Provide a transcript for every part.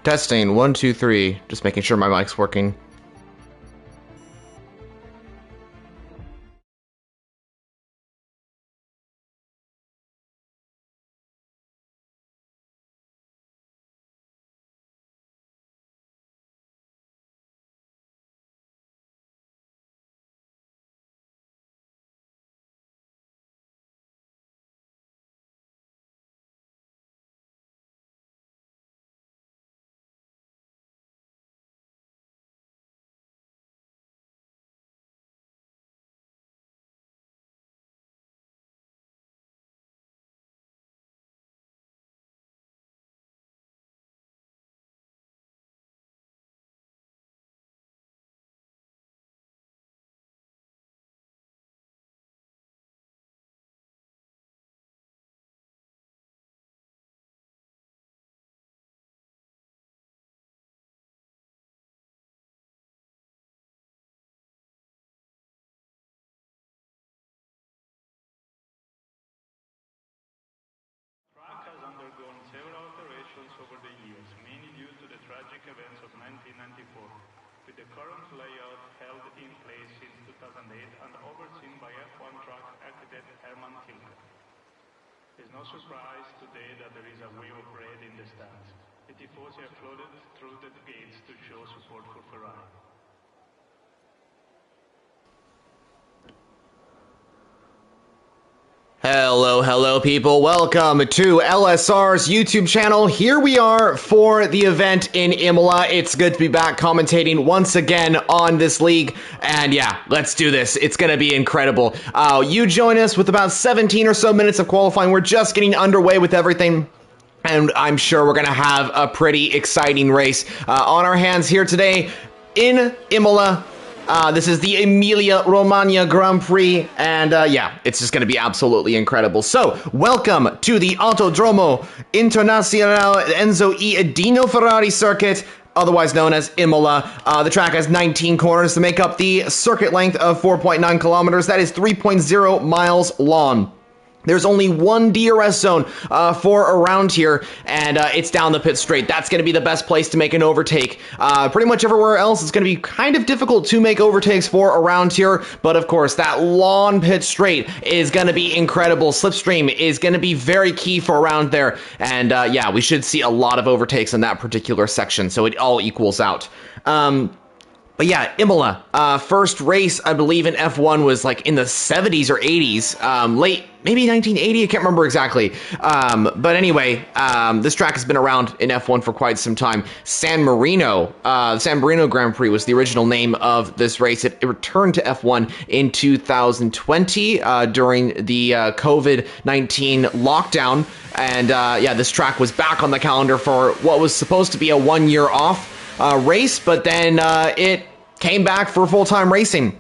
Testing, 1, 2, 3. Just making sure my mic's working. Undergone several alterations over the years, mainly due to the tragic events of 1994, with the current layout held in place since 2008 and overseen by F1 track architect Herman Tilke. It's no surprise today that there is a wave of red in the stands. The tifosi are flooded through the gates to show support for Ferrari. Hello people, welcome to LSR's YouTube channel. Here we are for the event in Imola. It's good to be back commentating once again on this league, and yeah, let's do this. It's gonna be incredible. You join us with about 17 or so minutes of qualifying. We're just getting underway with everything, and I'm sure we're gonna have a pretty exciting race on our hands here today in Imola. This is the Emilia-Romagna Grand Prix, and yeah, it's just going to be absolutely incredible. So, welcome to the Autodromo Internazionale Enzo E. Dino Ferrari circuit, otherwise known as Imola. The track has 19 corners to make up the circuit length of 4.9 kilometers. That is 3.0 miles long. There's only one DRS zone for around here, and it's down the pit straight. That's going to be the best place to make an overtake. Pretty much everywhere else, it's going to be kind of difficult to make overtakes for around here, but of course, that long pit straight is going to be incredible. Slipstream is going to be very key for around there, and yeah, we should see a lot of overtakes in that particular section, so it all equals out. But yeah, Imola, first race, I believe, in F1 was like in the 70s or 80s, late, maybe 1980, I can't remember exactly. But anyway, this track has been around in F1 for quite some time. San Marino Grand Prix was the original name of this race. It returned to F1 in 2020 during the COVID-19 lockdown. And yeah, this track was back on the calendar for what was supposed to be a 1-year off race, but then it came back for full-time racing.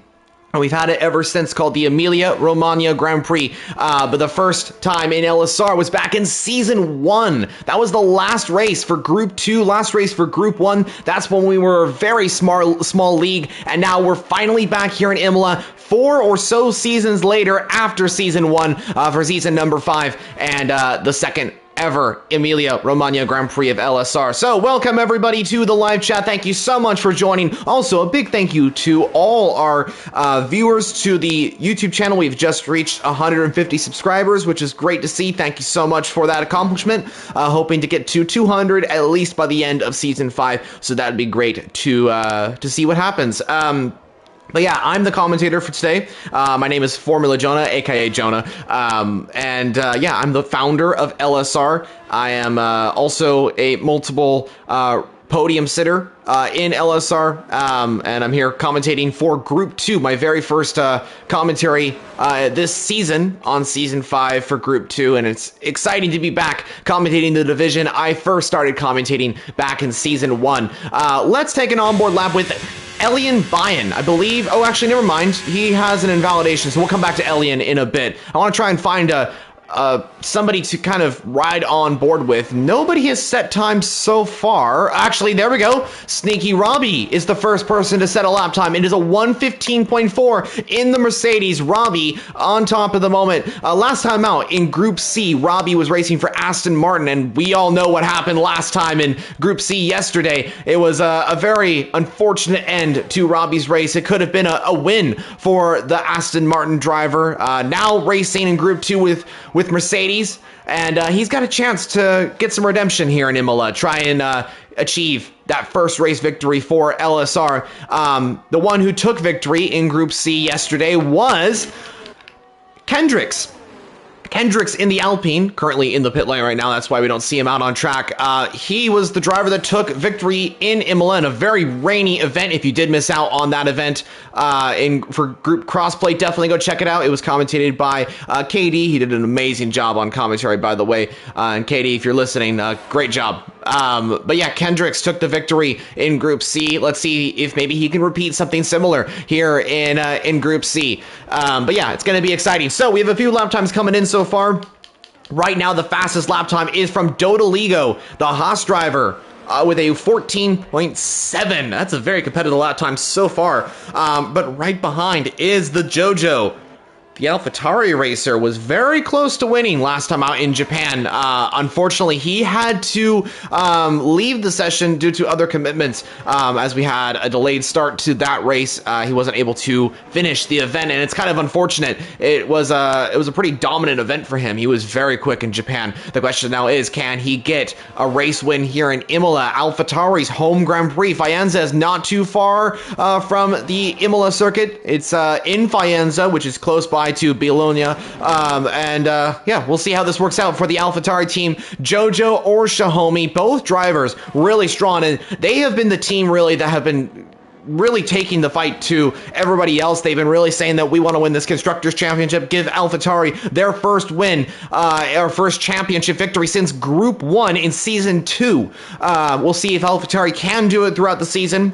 And we've had it ever since, called the Emilia-Romagna Grand Prix. But the first time in LSR was back in Season 1. That was the last race for Group 2, last race for Group 1. That's when we were a very small league. And now we're finally back here in Imola 4 or so seasons later after Season 1 for season number 5. And the second ever Emilia-Romagna Grand Prix of LSR. So welcome everybody to the live chat. Thank you so much for joining. Also, a big thank you to all our viewers to the YouTube channel. We've just reached 150 subscribers, which is great to see. Thank you so much for that accomplishment. Hoping to get to 200 at least by the end of Season 5. So that'd be great to see what happens. But yeah, I'm the commentator for today. My name is Formula Jonah, aka Jonah. And yeah, I'm the founder of LSR. I am also a multiple podium sitter in LSR. And I'm here commentating for Group 2, my very first commentary this season on Season 5 for Group 2. And it's exciting to be back commentating the division. I first started commentating back in Season 1. Let's take an onboard lap with Elian Bayan, I believe. Oh, actually, never mind. He has an invalidation, so we'll come back to Elian in a bit. I want to try and find a somebody to kind of ride on board with. Nobody has set time so far. Actually, there we go. Sneaky Robbie is the first person to set a lap time. It is a 1:15.4 in the Mercedes. Robbie on top of the moment. Last time out in Group C, Robbie was racing for Aston Martin, and we all know what happened last time in Group C yesterday. It was a very unfortunate end to Robbie's race. It could have been a win for the Aston Martin driver. Now racing in Group 2 with Mercedes, and he's got a chance to get some redemption here in Imola, try and achieve that first race victory for LSR. The one who took victory in Group C yesterday was Kendricks. Kendricks in the Alpine, currently in the pit lane right now. That's why we don't see him out on track. He was the driver that took victory in Imola in a very rainy event. If you did miss out on that event for group crossplay, definitely go check it out. It was commentated by KD. He did an amazing job on commentary, by the way. And KD, if you're listening, great job. But yeah, Kendricks took the victory in Group C. Let's see if maybe he can repeat something similar here in Group C. But yeah, it's going to be exciting. So we have a few lap times coming in so far. Right now, the fastest lap time is from Dodoligo, the Haas driver, with a 14.7. That's a very competitive lap time so far. But right behind is the Jojo. The AlphaTauri racer was very close to winning last time out in Japan. Unfortunately, he had to leave the session due to other commitments as we had a delayed start to that race. He wasn't able to finish the event, and it's kind of unfortunate. It was a pretty dominant event for him. He was very quick in Japan. The question now is, can he get a race win here in Imola? AlphaTauri's home Grand Prix. Faenza is not too far from the Imola circuit. It's in Faenza, which is close by to Bologna, yeah, we'll see how this works out for the AlphaTauri team. Jojo or Xiaomi, both drivers really strong, and they have been the team really that have been really taking the fight to everybody else. They've been really saying that we want to win this Constructors Championship, give AlphaTauri their first win, our first championship victory since Group 1 in Season 2. We'll see if AlphaTauri can do it throughout the season,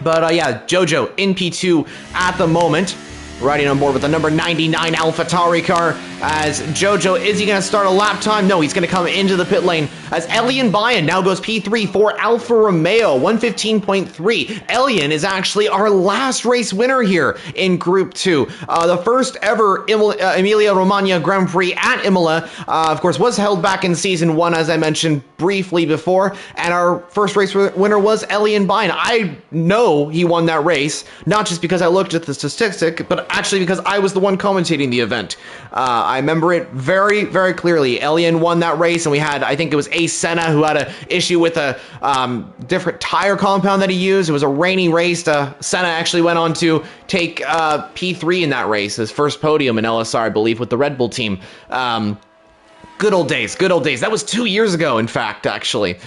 but yeah, Jojo in P2 at the moment, riding on board with the number 99 AlphaTauri car. As Jojo, is he going to start a lap time? No, he's going to come into the pit lane as Elian Bayan now goes P3 for Alfa Romeo, 115.3. Elian is actually our last race winner here in Group 2. The first ever Emilia-Romagna Grand Prix at Imola, of course, was held back in Season 1, as I mentioned briefly before, and our first race winner was Elian Bayan. I know he won that race, not just because I looked at the statistic, but actually because I was the one commentating the event. I remember it very, very clearly. Elian won that race, and we had, I think it was Ace Senna who had an issue with a different tire compound that he used. It was a rainy race. Senna actually went on to take P3 in that race, his first podium in LSR, I believe, with the Red Bull team. Good old days, good old days. That was 2 years ago, in fact, actually.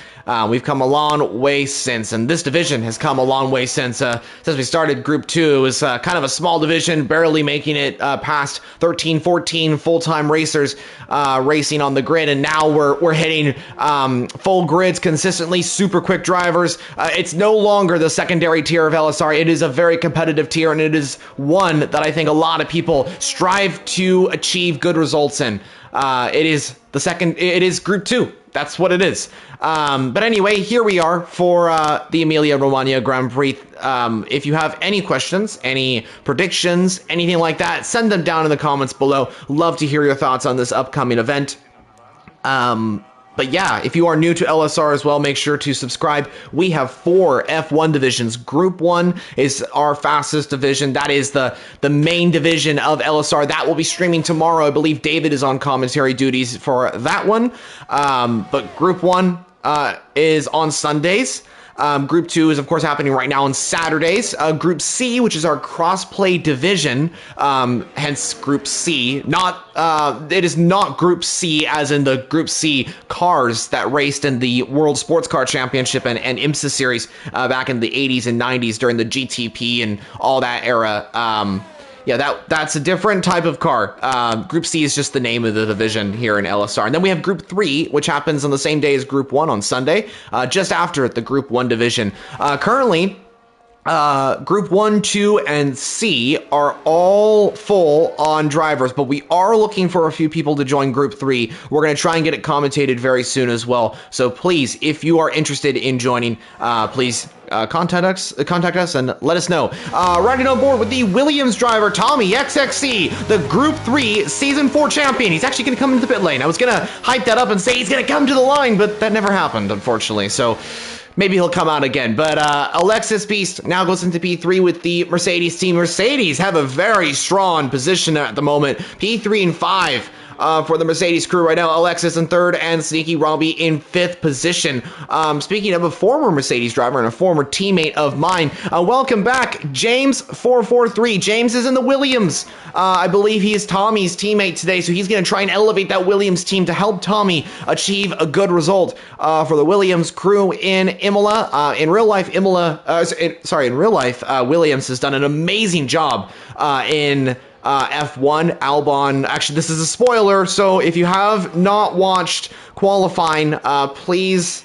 We've come a long way since, and this division has come a long way since we started Group 2. It was kind of a small division, barely making it past 13, 14 full-time racers racing on the grid, and now we're hitting full grids consistently, super quick drivers. It's no longer the secondary tier of LSR. It is a very competitive tier, and it is one that I think a lot of people strive to achieve good results in. It is Group 2. That's what it is. But anyway, here we are for the Emilia-Romagna Grand Prix. If you have any questions, any predictions, anything like that, send them down in the comments below. Love to hear your thoughts on this upcoming event. But yeah, if you are new to LSR as well, make sure to subscribe. We have 4 F1 divisions. Group 1 is our fastest division. That is the main division of LSR. That will be streaming tomorrow. I believe David is on commentary duties for that one. But Group 1 is on Sundays. Group 2 is, of course, happening right now on Saturdays. Group C, which is our crossplay division, hence Group C. It is not Group C as in the Group C cars that raced in the World Sports Car Championship and IMSA series back in the 80s and 90s during the GTP and all that era. Yeah, that's a different type of car. Group C is just the name of the division here in LSR. And then we have Group 3, which happens on the same day as Group 1 on Sunday, just after the Group 1 division. Currently, Group 1, 2, and C are all full on drivers, but we are looking for a few people to join Group 3. We're going to try and get it commentated very soon as well. So please, if you are interested in joining, please contact us and let us know. Riding on board with the Williams driver, Tommy XXC, the Group 3 Season 4 champion. He's actually going to come into the pit lane. I was going to hype that up and say he's going to come to the line, but that never happened, unfortunately. So maybe he'll come out again. But Alexis Beast now goes into P3 with the Mercedes team. Mercedes have a very strong position at the moment. P3 and 5 for the Mercedes crew right now. Alexis in 3rd and Sneaky Robbie in 5th position. Speaking of a former Mercedes driver and a former teammate of mine, welcome back, James443. James is in the Williams. I believe he is Tommy's teammate today, so he's going to try and elevate that Williams team to help Tommy achieve a good result for the Williams crew in Imola. In real life, Williams has done an amazing job in F1. Albon, actually, this is a spoiler, so if you have not watched qualifying, please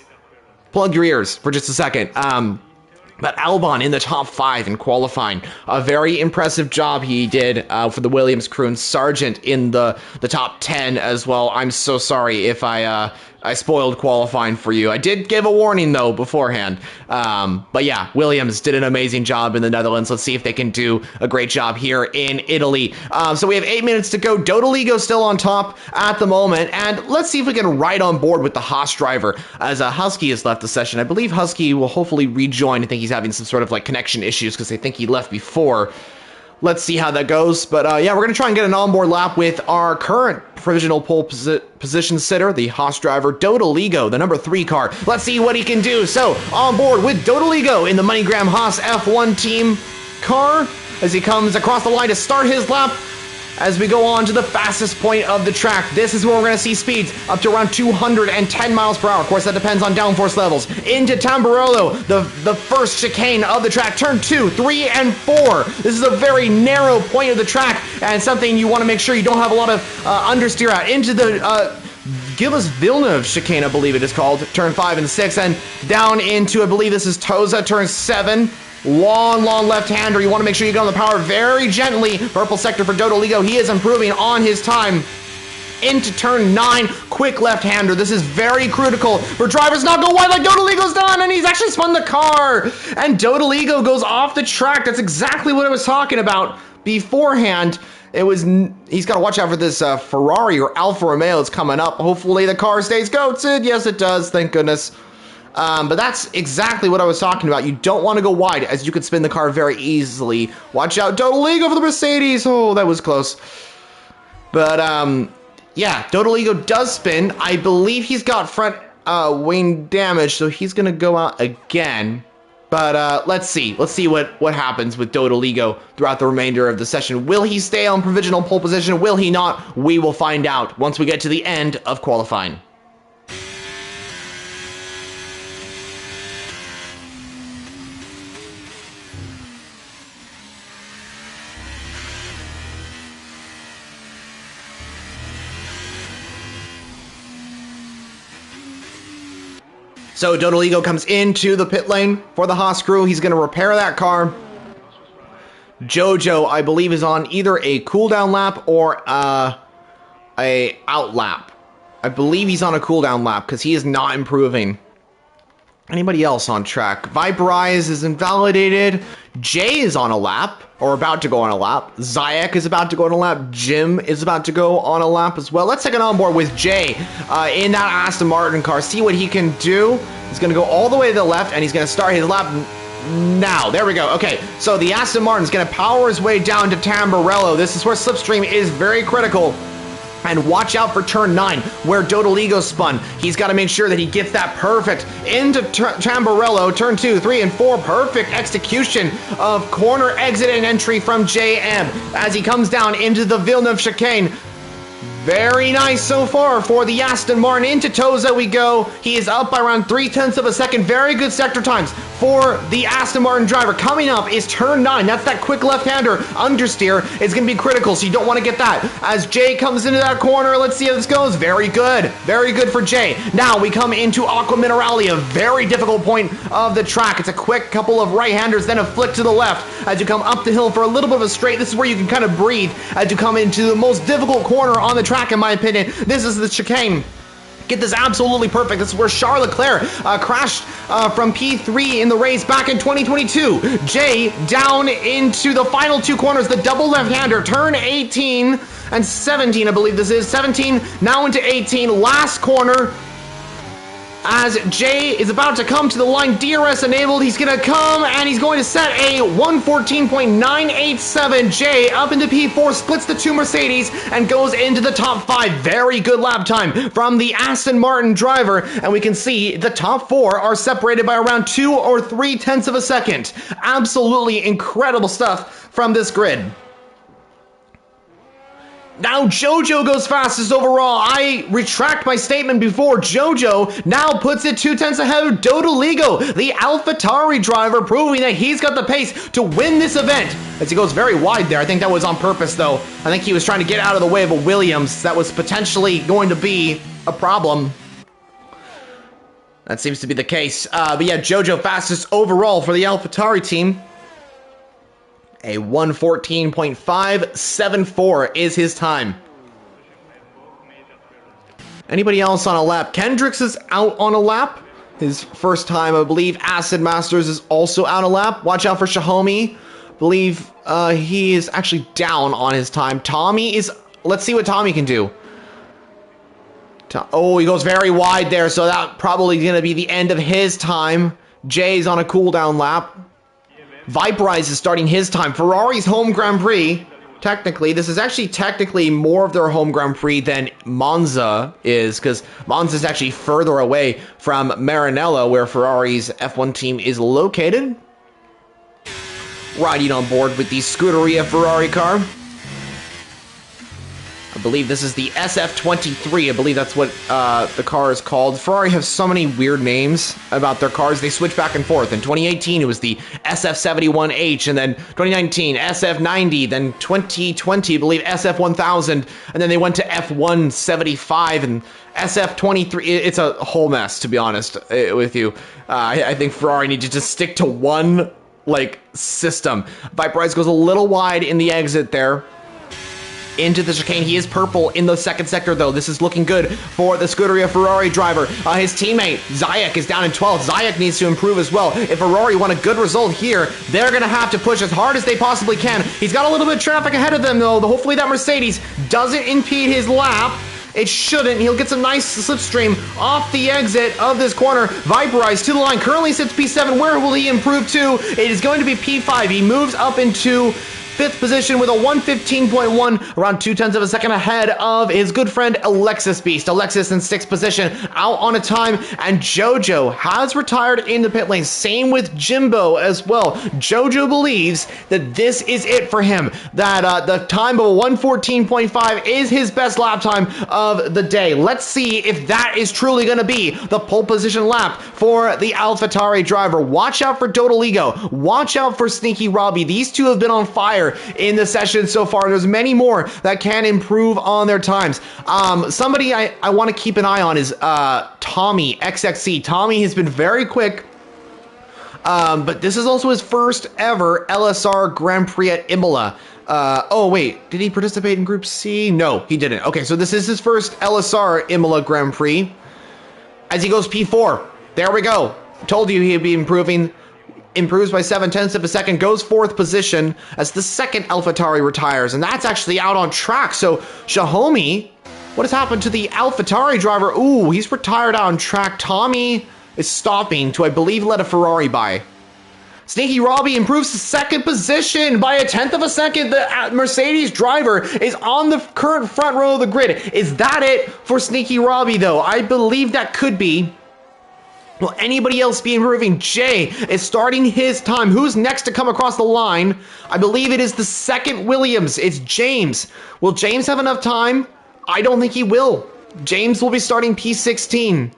plug your ears for just a second. But Albon in the top 5 in qualifying. A very impressive job he did for the Williams crew, and Sargent in the top 10 as well. I'm so sorry if I spoiled qualifying for you. I did give a warning, though, beforehand. But yeah, Williams did an amazing job in the Netherlands. Let's see if they can do a great job here in Italy. So we have 8 minutes to go. Dodoligo still on top at the moment. And let's see if we can ride on board with the Haas driver, as Husky has left the session. I believe Husky will hopefully rejoin. I think he's having some sort of like connection issues because I think he left before. Let's see how that goes. But yeah, we're going to try and get an onboard lap with our current provisional pole position sitter, the Haas driver, Dodoligo, the number 3 car. Let's see what he can do. So, on board with Dodoligo in the MoneyGram Haas F1 team car as he comes across the line to start his lap. As we go on to the fastest point of the track, this is where we're going to see speeds up to around 210 miles per hour. Of course, that depends on downforce levels. Into Tamburello, the first chicane of the track. Turn 2, 3, and 4. This is a very narrow point of the track, and something you want to make sure you don't have a lot of understeer at. Into the Gilles Villeneuve chicane, I believe it is called. Turn 5 and 6, and down into, I believe this is Tosa, turn 7. Long left-hander. You want to make sure you get on the power very gently. Purple sector for Dodoligo. He is improving on his time. Into turn 9, quick left-hander. This is very critical for drivers not go wide like Dodoligo's done, and he's actually spun the car. And Dodoligo goes off the track. That's exactly what I was talking about beforehand. He's got to watch out for this Ferrari or Alfa Romeo that's coming up. Hopefully the car stays goated. Yes, it does. Thank goodness. But that's exactly what I was talking about. You don't want to go wide, as you could spin the car very easily. Watch out, Dodoligo for the Mercedes. Oh, that was close. But, yeah, Dodoligo does spin. I believe he's got front wing damage, so he's going to go out again. But let's see. Let's see what happens with Dodoligo throughout the remainder of the session. Will he stay on provisional pole position? Will he not? We will find out once we get to the end of qualifying. So Dodoligo comes into the pit lane for the Haas crew. He's going to repair that car. Jojo, I believe, is on either a cooldown lap or a out lap. I believe he's on a cooldown lap because he is not improving. Anybody else on track? Viperize is invalidated. Jay is on a lap, or about to go on a lap. Zayek is about to go on a lap. Jim is about to go on a lap as well. Let's take it on board with Jay in that Aston Martin car. See what he can do. He's going to go all the way to the left, and he's going to start his lap now. There we go. Okay, so the Aston Martin's going to power his way down to Tamburello. This is where slipstream is very critical. And watch out for turn 9, where Dodoligo spun. He's got to make sure that he gets that perfect into Tamburello. Turn 2, 3, and 4. Perfect execution of corner exit and entry from JM as he comes down into the Villeneuve chicane. Very nice so far for the Aston Martin. Into Tosa we go. He is up by around 0.3 of a second. Very good sector times. for the Aston Martin driver. Coming up is turn 9. That's that quick left-hander. Understeer is going to be critical, so you don't want to get that. As Jay comes into that corner, let's see how this goes. Very good. Very good for Jay. Now we come into Aqua Minerale, a very difficult point of the track. It's a quick couple of right-handers, then a flick to the left as you come up the hill for a little bit of a straight. This is where you can kind of breathe as you come into the most difficult corner on the track, in my opinion. This is the chicane. Get this absolutely perfect. This is where Charles Leclerc crashed from P3 in the race back in 2022. Jay down into the final 2 corners, the double left-hander, turn 18 and 17, I believe this is. 17, now into 18, last corner. As Jay is about to come to the line, DRS enabled, he's going to come and he's going to set a 1:14.987. Jay up into P4, splits the 2 Mercedes and goes into the top 5. Very good lap time from the Aston Martin driver, and we can see the top 4 are separated by around 2 or 3 tenths of a second. Absolutely incredible stuff from this grid. Now Jojo goes fastest overall. I retract my statement before. Jojo now puts it 2 tenths ahead of Dodoligo, the AlphaTauri driver, proving that he's got the pace to win this event. As he goes very wide there. I think that was on purpose, though. I think he was trying to get out of the way of a Williams that was potentially going to be a problem. That seems to be the case. But yeah, Jojo fastest overall for the AlphaTauri team. A 1:14.574 is his time. Anybody else on a lap? Kendricks is out on a lap. His first time, I believe. Acid Masters is also out a lap. Watch out for Xiaomi. I believe he is actually down on his time. Tommy is... Let's see what Tommy can do. Oh, he goes very wide there, so that probably going to be the end of his time. Jay's on a cooldown lap. Viperize is starting his time. Ferrari's home Grand Prix, technically, this is actually technically more of their home Grand Prix than Monza is, because Monza is actually further away from Maranello, where Ferrari's F1 team is located. Riding on board with the Scuderia Ferrari car. I believe this is the SF23. I believe that's what the car is called. Ferrari has so many weird names about their cars. They switch back and forth. In 2018, it was the SF71H, and then 2019, SF90, then 2020, I believe SF1000, and then they went to F175 and SF23. It's a whole mess, to be honest with you. I think Ferrari needs to just stick to one, system. Viperize goes a little wide in the exit there. Into the chicane. He is purple in the second sector, though. This is looking good for the Scuderia Ferrari driver. His teammate, Zayek, is down in 12th. Zayek needs to improve as well. If Ferrari want a good result here, they're going to have to push as hard as they possibly can. He's got a little bit of traffic ahead of them, though. Hopefully that Mercedes doesn't impede his lap. It shouldn't. He'll get some nice slipstream off the exit of this corner. Viperize to the line. Currently sits P7. Where will he improve to? It is going to be P5. He moves up into 5th position with a 1:15.1, around 2 tenths of a second ahead of his good friend Alexis Beast. Alexis in 6th position, out on a time, and Jojo has retired in the pit lane. Same with Jimbo as well. Jojo believes that this is it for him, that the time of a 1:14.5 is his best lap time of the day. Let's see if that is truly going to be the pole position lap for the AlphaTauri driver. Watch out for Dodoligo. Watch out for Sneaky Robbie. These two have been on fire in the session so far. There's many more that can improve on their times. Somebody I want to keep an eye on is Tommy XXC. Tommy has been very quick, but this is also his first ever LSR Grand Prix at Imola. Oh wait, did he participate in Group C? No, he didn't. Okay, so this is his first LSR Imola Grand Prix. As he goes P4, there we go. Told you he'd be improving. Improves by 7 tenths of a second, goes 4th position as the second AlphaTauri retires, and that's actually out on track. So Xiaomi, what has happened to the AlphaTauri driver? Ooh, he's retired out on track. Tommy is stopping to, I believe, let a Ferrari by. Sneaky Robbie improves to 2nd position by a 10th of a second. The Mercedes driver is on the current front row of the grid. Is that it for Sneaky Robbie, though? I believe that could be. Will anybody else be improving? Jay is starting his time. Who's next to come across the line? I believe it is the second Williams. It's James. Will James have enough time? I don't think he will. James will be starting P16.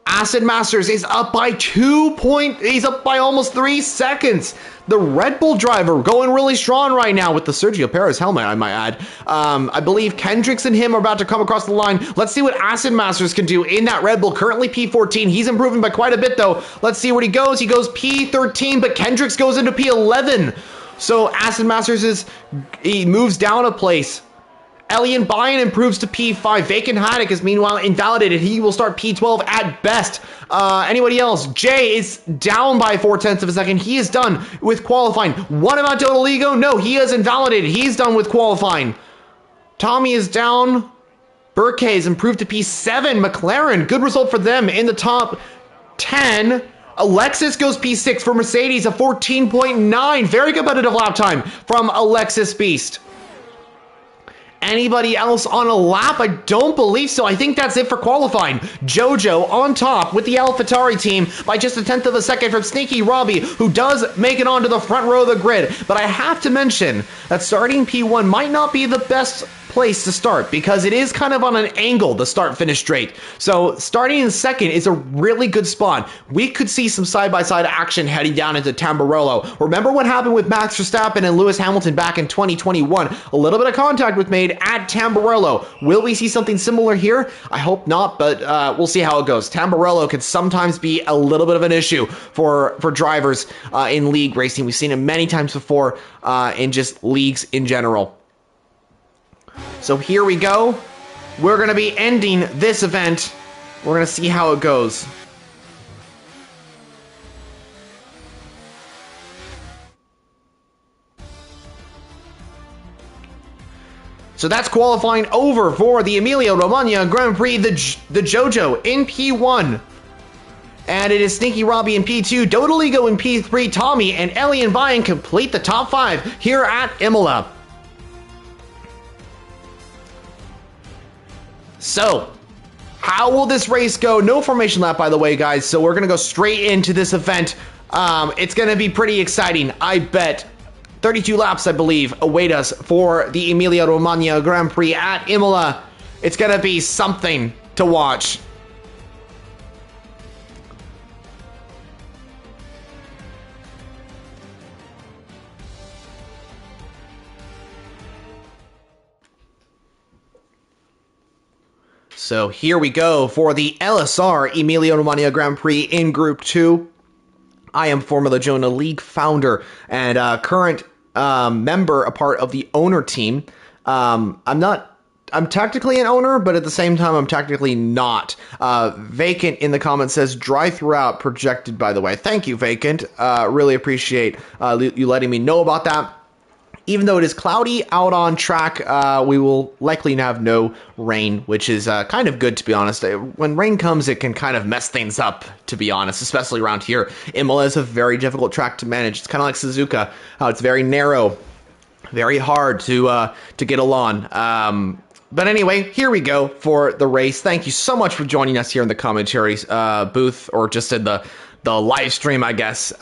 Acid Masters is up by he's up by almost 3 seconds. The Red Bull driver going really strong right now with the Sergio Perez helmet, I might add. I believe Kendricks and him are about to come across the line. Let's see what Acid Masters can do in that Red Bull. Currently P14. He's improving by quite a bit, though. Let's see where he goes. He goes P13, but Kendricks goes into P11. So Acid Masters he moves down a place. Elian Bayan improves to P5. Vacant Haddock is meanwhile invalidated. He will start P12 at best. Anybody else? Jay is down by 0.4 of a second. He is done with qualifying. What about Dodoligo? No, he is invalidated. He's done with qualifying. Tommy is down. Burke is improved to P7. McLaren, good result for them in the top 10. Alexis goes P6 for Mercedes, a 14.9. Very competitive lap time from Alexis Beast. Anybody else on a lap? I don't believe so. I think that's it for qualifying. Jojo on top with the AlphaTauri team by just 1/10 of a second from Sneaky Robbie, who does make it onto the front row of the grid. But I have to mention that starting P1 might not be the best place to start because it is kind of on an angle, the start-finish straight. So starting in second is a really good spot. We could see some side-by-side action heading down into Tamburello. Remember what happened with Max Verstappen and Lewis Hamilton back in 2021? A little bit of contact was made at Tamburello. Will we see something similar here? I hope not, but we'll see how it goes. Tamburello can sometimes be a little bit of an issue for drivers in league racing. We've seen it many times before in just leagues in general. So here we go. We're going to be ending this event. We're going to see how it goes. So that's qualifying over for the Emilia-Romagna Grand Prix, the Jojo in P1. And it is Sneaky Robbie in P2, Dodoligo in P3, Tommy and Elian Bayan complete the top 5 here at Imola. So, how will this race go? No formation lap, by the way, guys. So we're going to go straight into this event. It's going to be pretty exciting. I bet 32 laps, I believe, await us for the Emilia-Romagna Grand Prix at Imola. It's going to be something to watch. So here we go for the LSR Emilia-Romagna Grand Prix in Group 2. I am Formula Jonah League founder and current member, a part of the owner team. I'm technically an owner, but at the same time, I'm technically not. Vacant in the comments says, dry throughout projected, by the way. Thank you, Vacant. Really appreciate you letting me know about that. Even though it is cloudy out on track, we will likely have no rain, which is kind of good, to be honest. When rain comes, it can kind of mess things up, to be honest, especially around here. Imola is a very difficult track to manage. It's kind of like Suzuka, how it's very narrow, very hard to get along. But anyway, here we go for the race. Thank you so much for joining us here in the commentary booth, or just in the live stream, I guess.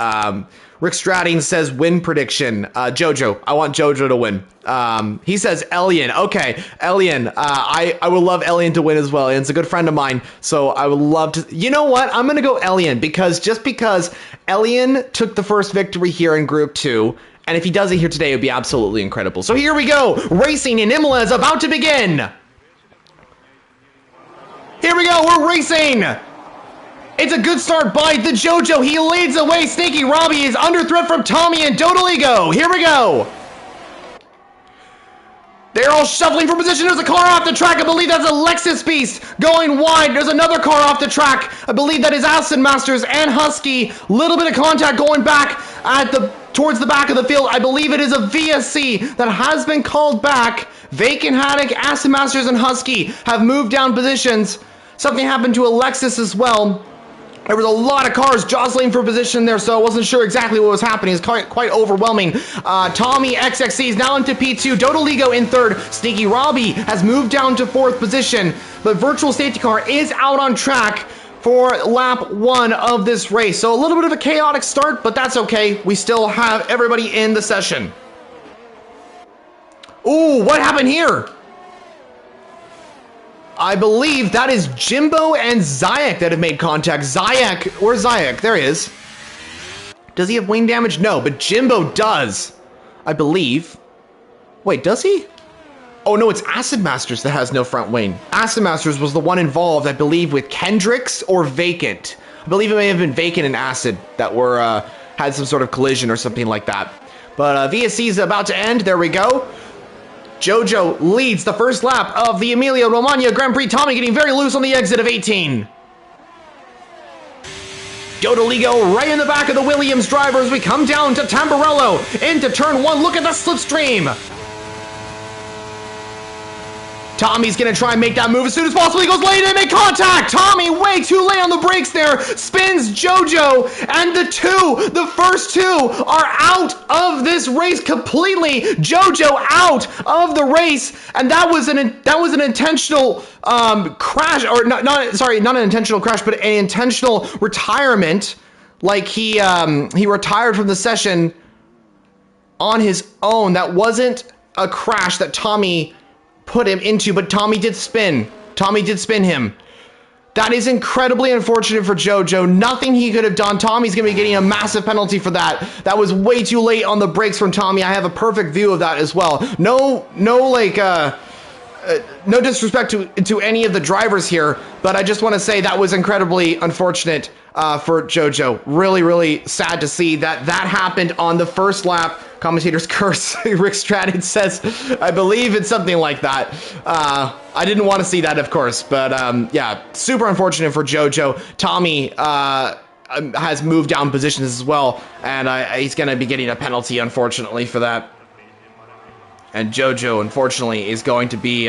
Rick Strading says win prediction. Jojo. I want Jojo to win. He says Elian. Okay, Elian. I would love Elian to win as well. Elian's a good friend of mine, so I would love to. You know what? I'm going to go Elian because Elian took the first victory here in Group 2. And if he does it here today, it would be absolutely incredible. So here we go. Racing in Imola is about to begin. Here we go. We're racing. It's a good start by the Jojo. He leads the way. Sneaky Robbie is under threat from Tommy and Dodoligo. Here we go. They're all shuffling for position. There's a car off the track. I believe that's Alexis Beast going wide. There's another car off the track. I believe that is Acid Masters and Husky. Little bit of contact going back towards the back of the field. I believe it is a VSC that has been called back. Vacant Haddock, Acid Masters, and Husky have moved down positions. Something happened to Alexis as well. There was a lot of cars jostling for position there, so I wasn't sure exactly what was happening. It's quite overwhelming. Tommy XXC is now into P2. Dodoligo in third. Sneaky Robbie has moved down to fourth position, but Virtual Safety Car is out on track for lap 1 of this race. So a little bit of a chaotic start, but that's okay. We still have everybody in the session. Ooh, what happened here? I believe that is Jimbo and Zayak that have made contact. Zayak, where's Zayak? There he is. Does he have wing damage? No, but Jimbo does, I believe. Wait, does he? Oh no, it's Acid Masters that has no front wing. Acid Masters was the one involved, I believe, with Kendricks or Vacant. I believe it may have been Vacant and Acid that were had some sort of collision or something like that. But VSC is about to end. There we go. Jojo leads the first lap of the Emilia-Romagna Grand Prix. Tommy getting very loose on the exit of 18. Dodoligo right in the back of the Williams drivers. We come down to Tamburello into turn 1. Look at the slipstream. Tommy's gonna try and make that move as soon as possible. He goes late and make contact. Tommy way too late on the brakes there. Spins Jojo, and the first two are out of this race completely. Jojo out of the race, and that was an intentional crash, or not an intentional crash, but an intentional retirement. Like he retired from the session on his own. That wasn't a crash that Tommy put him into, but Tommy did spin. Tommy did spin him. That is incredibly unfortunate for Jojo. Nothing he could have done. Tommy's gonna be getting a massive penalty for that. That was way too late on the brakes from Tommy. I have a perfect view of that as well. No disrespect to any of the drivers here, but I just want to say that was incredibly unfortunate for Jojo. Really, really sad to see that happened on the first lap. Commentator's curse. Rick Stratton says, I believe it's something like that. I didn't want to see that, of course, but yeah, super unfortunate for Jojo. Tommy has moved down positions as well, and he's going to be getting a penalty, unfortunately, for that. And Jojo, unfortunately, is going to be...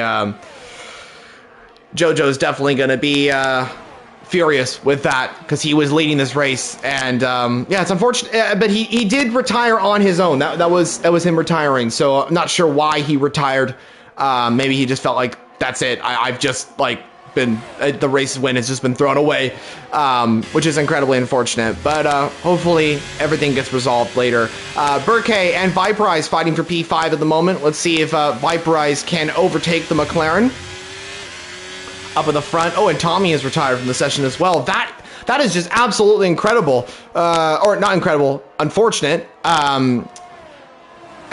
Jojo's definitely going to be furious with that, because he was leading this race. And yeah, it's unfortunate, but he did retire on his own. That was him retiring. So I'm not sure why he retired. Maybe he just felt like, that's it. I've just, like, been... the race win has just been thrown away, which is incredibly unfortunate. But hopefully everything gets resolved later. Burke and Viperize fighting for P5 at the moment. Let's see if Viperize can overtake the McLaren up in the front. Oh, and Tommy is retired from the session as well. That is just absolutely incredible. Or not incredible, unfortunate. And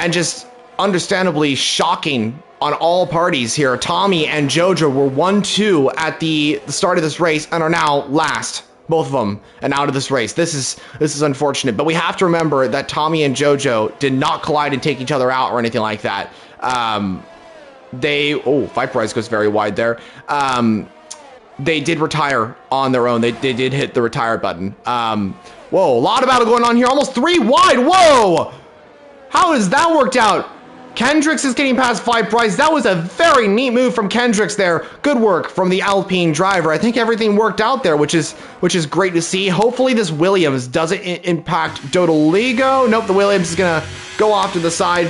just understandably shocking on all parties here. Tommy and Jojo were 1-2 at the start of this race and are now last, both of them, and out of this race. This is unfortunate, but we have to remember that Tommy and Jojo did not collide and take each other out or anything like that. Viperize goes very wide there. They did retire on their own. They did hit the retire button. Whoa, a lot of battle going on here. Almost 3 wide. Whoa! How has that worked out? Kendricks is getting past Viperize. That was a very neat move from Kendricks there. Good work from the Alpine driver. I think everything worked out there, which is great to see. Hopefully this Williams doesn't impact Dodoligo. Nope, the Williams is gonna go off to the side,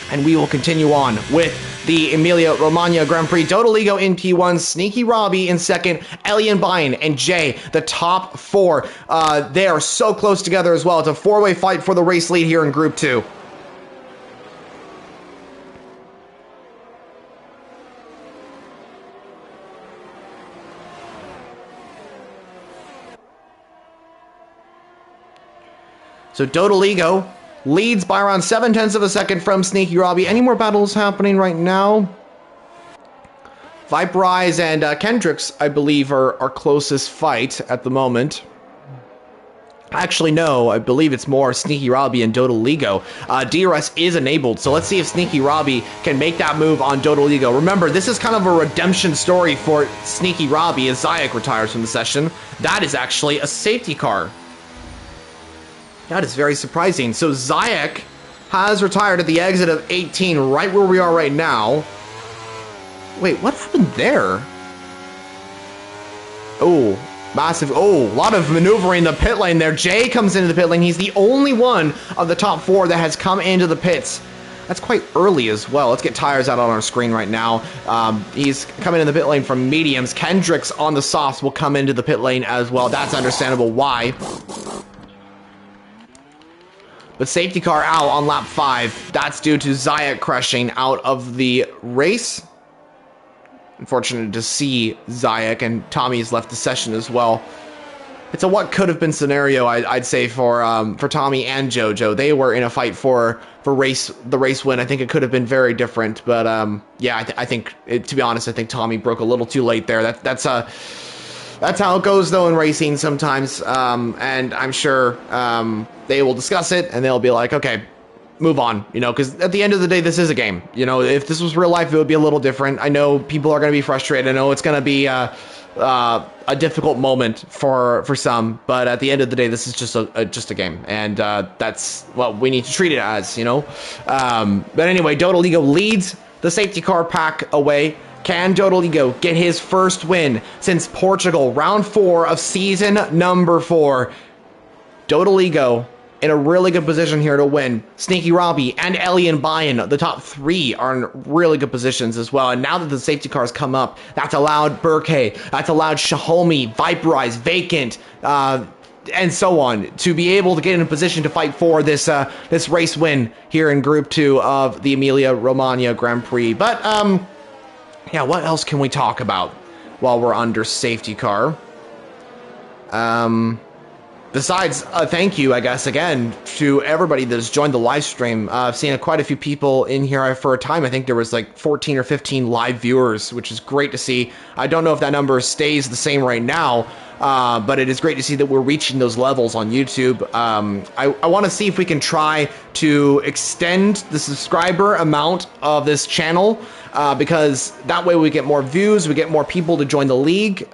and we will continue on with the Emilia-Romagna Grand Prix. Dodoligo in P1, Sneaky Robbie in second, Ellie and Byan and Jay, the top 4. They are so close together as well. It's a 4-way fight for the race lead here in Group 2. So Dodoligo leads by around 0.7 of a second from Sneaky Robbie. Any more battles happening right now? Viperize and Kendricks, I believe, are our closest fight at the moment. Actually, no, I believe it's more Sneaky Robbie and Dodoligo. DRS is enabled, so let's see if Sneaky Robbie can make that move on Dodoligo. Remember, this is kind of a redemption story for Sneaky Robbie as Zayak retires from the session. That is actually a safety car. That is very surprising. So Zayak has retired at the exit of 18, right where we are right now. Wait, what happened there? Oh, massive. Oh, a lot of maneuvering in the pit lane there. Jay comes into the pit lane. He's the only one of the top 4 that has come into the pits. That's quite early as well. Let's get tires out on our screen right now. He's coming in the pit lane from mediums. Kendricks on the softs will come into the pit lane as well. That's understandable why. But safety car out on lap 5. That's due to Zayak crashing out of the race. unfortunate to see Zayak, and Tommy's left the session as well. It's a what could have been scenario, I'd say, for Tommy and JoJo. They were in a fight for the race win. I think it could have been very different, but yeah, I think to be honest, I think Tommy broke a little too late there. That's how it goes though in racing sometimes, and I'm sure they will discuss it and they'll be like, okay, move on, you know, because at the end of the day, this is a game. You know, if this was real life, it would be a little different. I know people are going to be frustrated. I know it's going to be a difficult moment for some, but at the end of the day, this is just a game, and that's what we need to treat it as, you know. But anyway, Dodoligo leads the safety car pack away. Can Dodoligo get his first win since Portugal, round 4 of season number 4? Dodoligo in a really good position here to win. Sneaky Robbie and Ellie and Bayan, the top 3, are in really good positions as well. And now that the safety cars come up, that's allowed Burke, that's allowed Shahomi, Viperize, Vacant, and so on, to be able to get in a position to fight for this this race win here in Group 2 of the Emilia-Romagna Grand Prix. But, yeah, what else can we talk about while we're under safety car? Besides, thank you, I guess, again, to everybody that has joined the live stream. I've seen quite a few people in here for a time. I think there was like 14 or 15 live viewers, which is great to see. I don't know if that number stays the same right now, but it is great to see that we're reaching those levels on YouTube. I want to see if we can try to extend the subscriber amount of this channel, because that way we get more views, we get more people to join the league,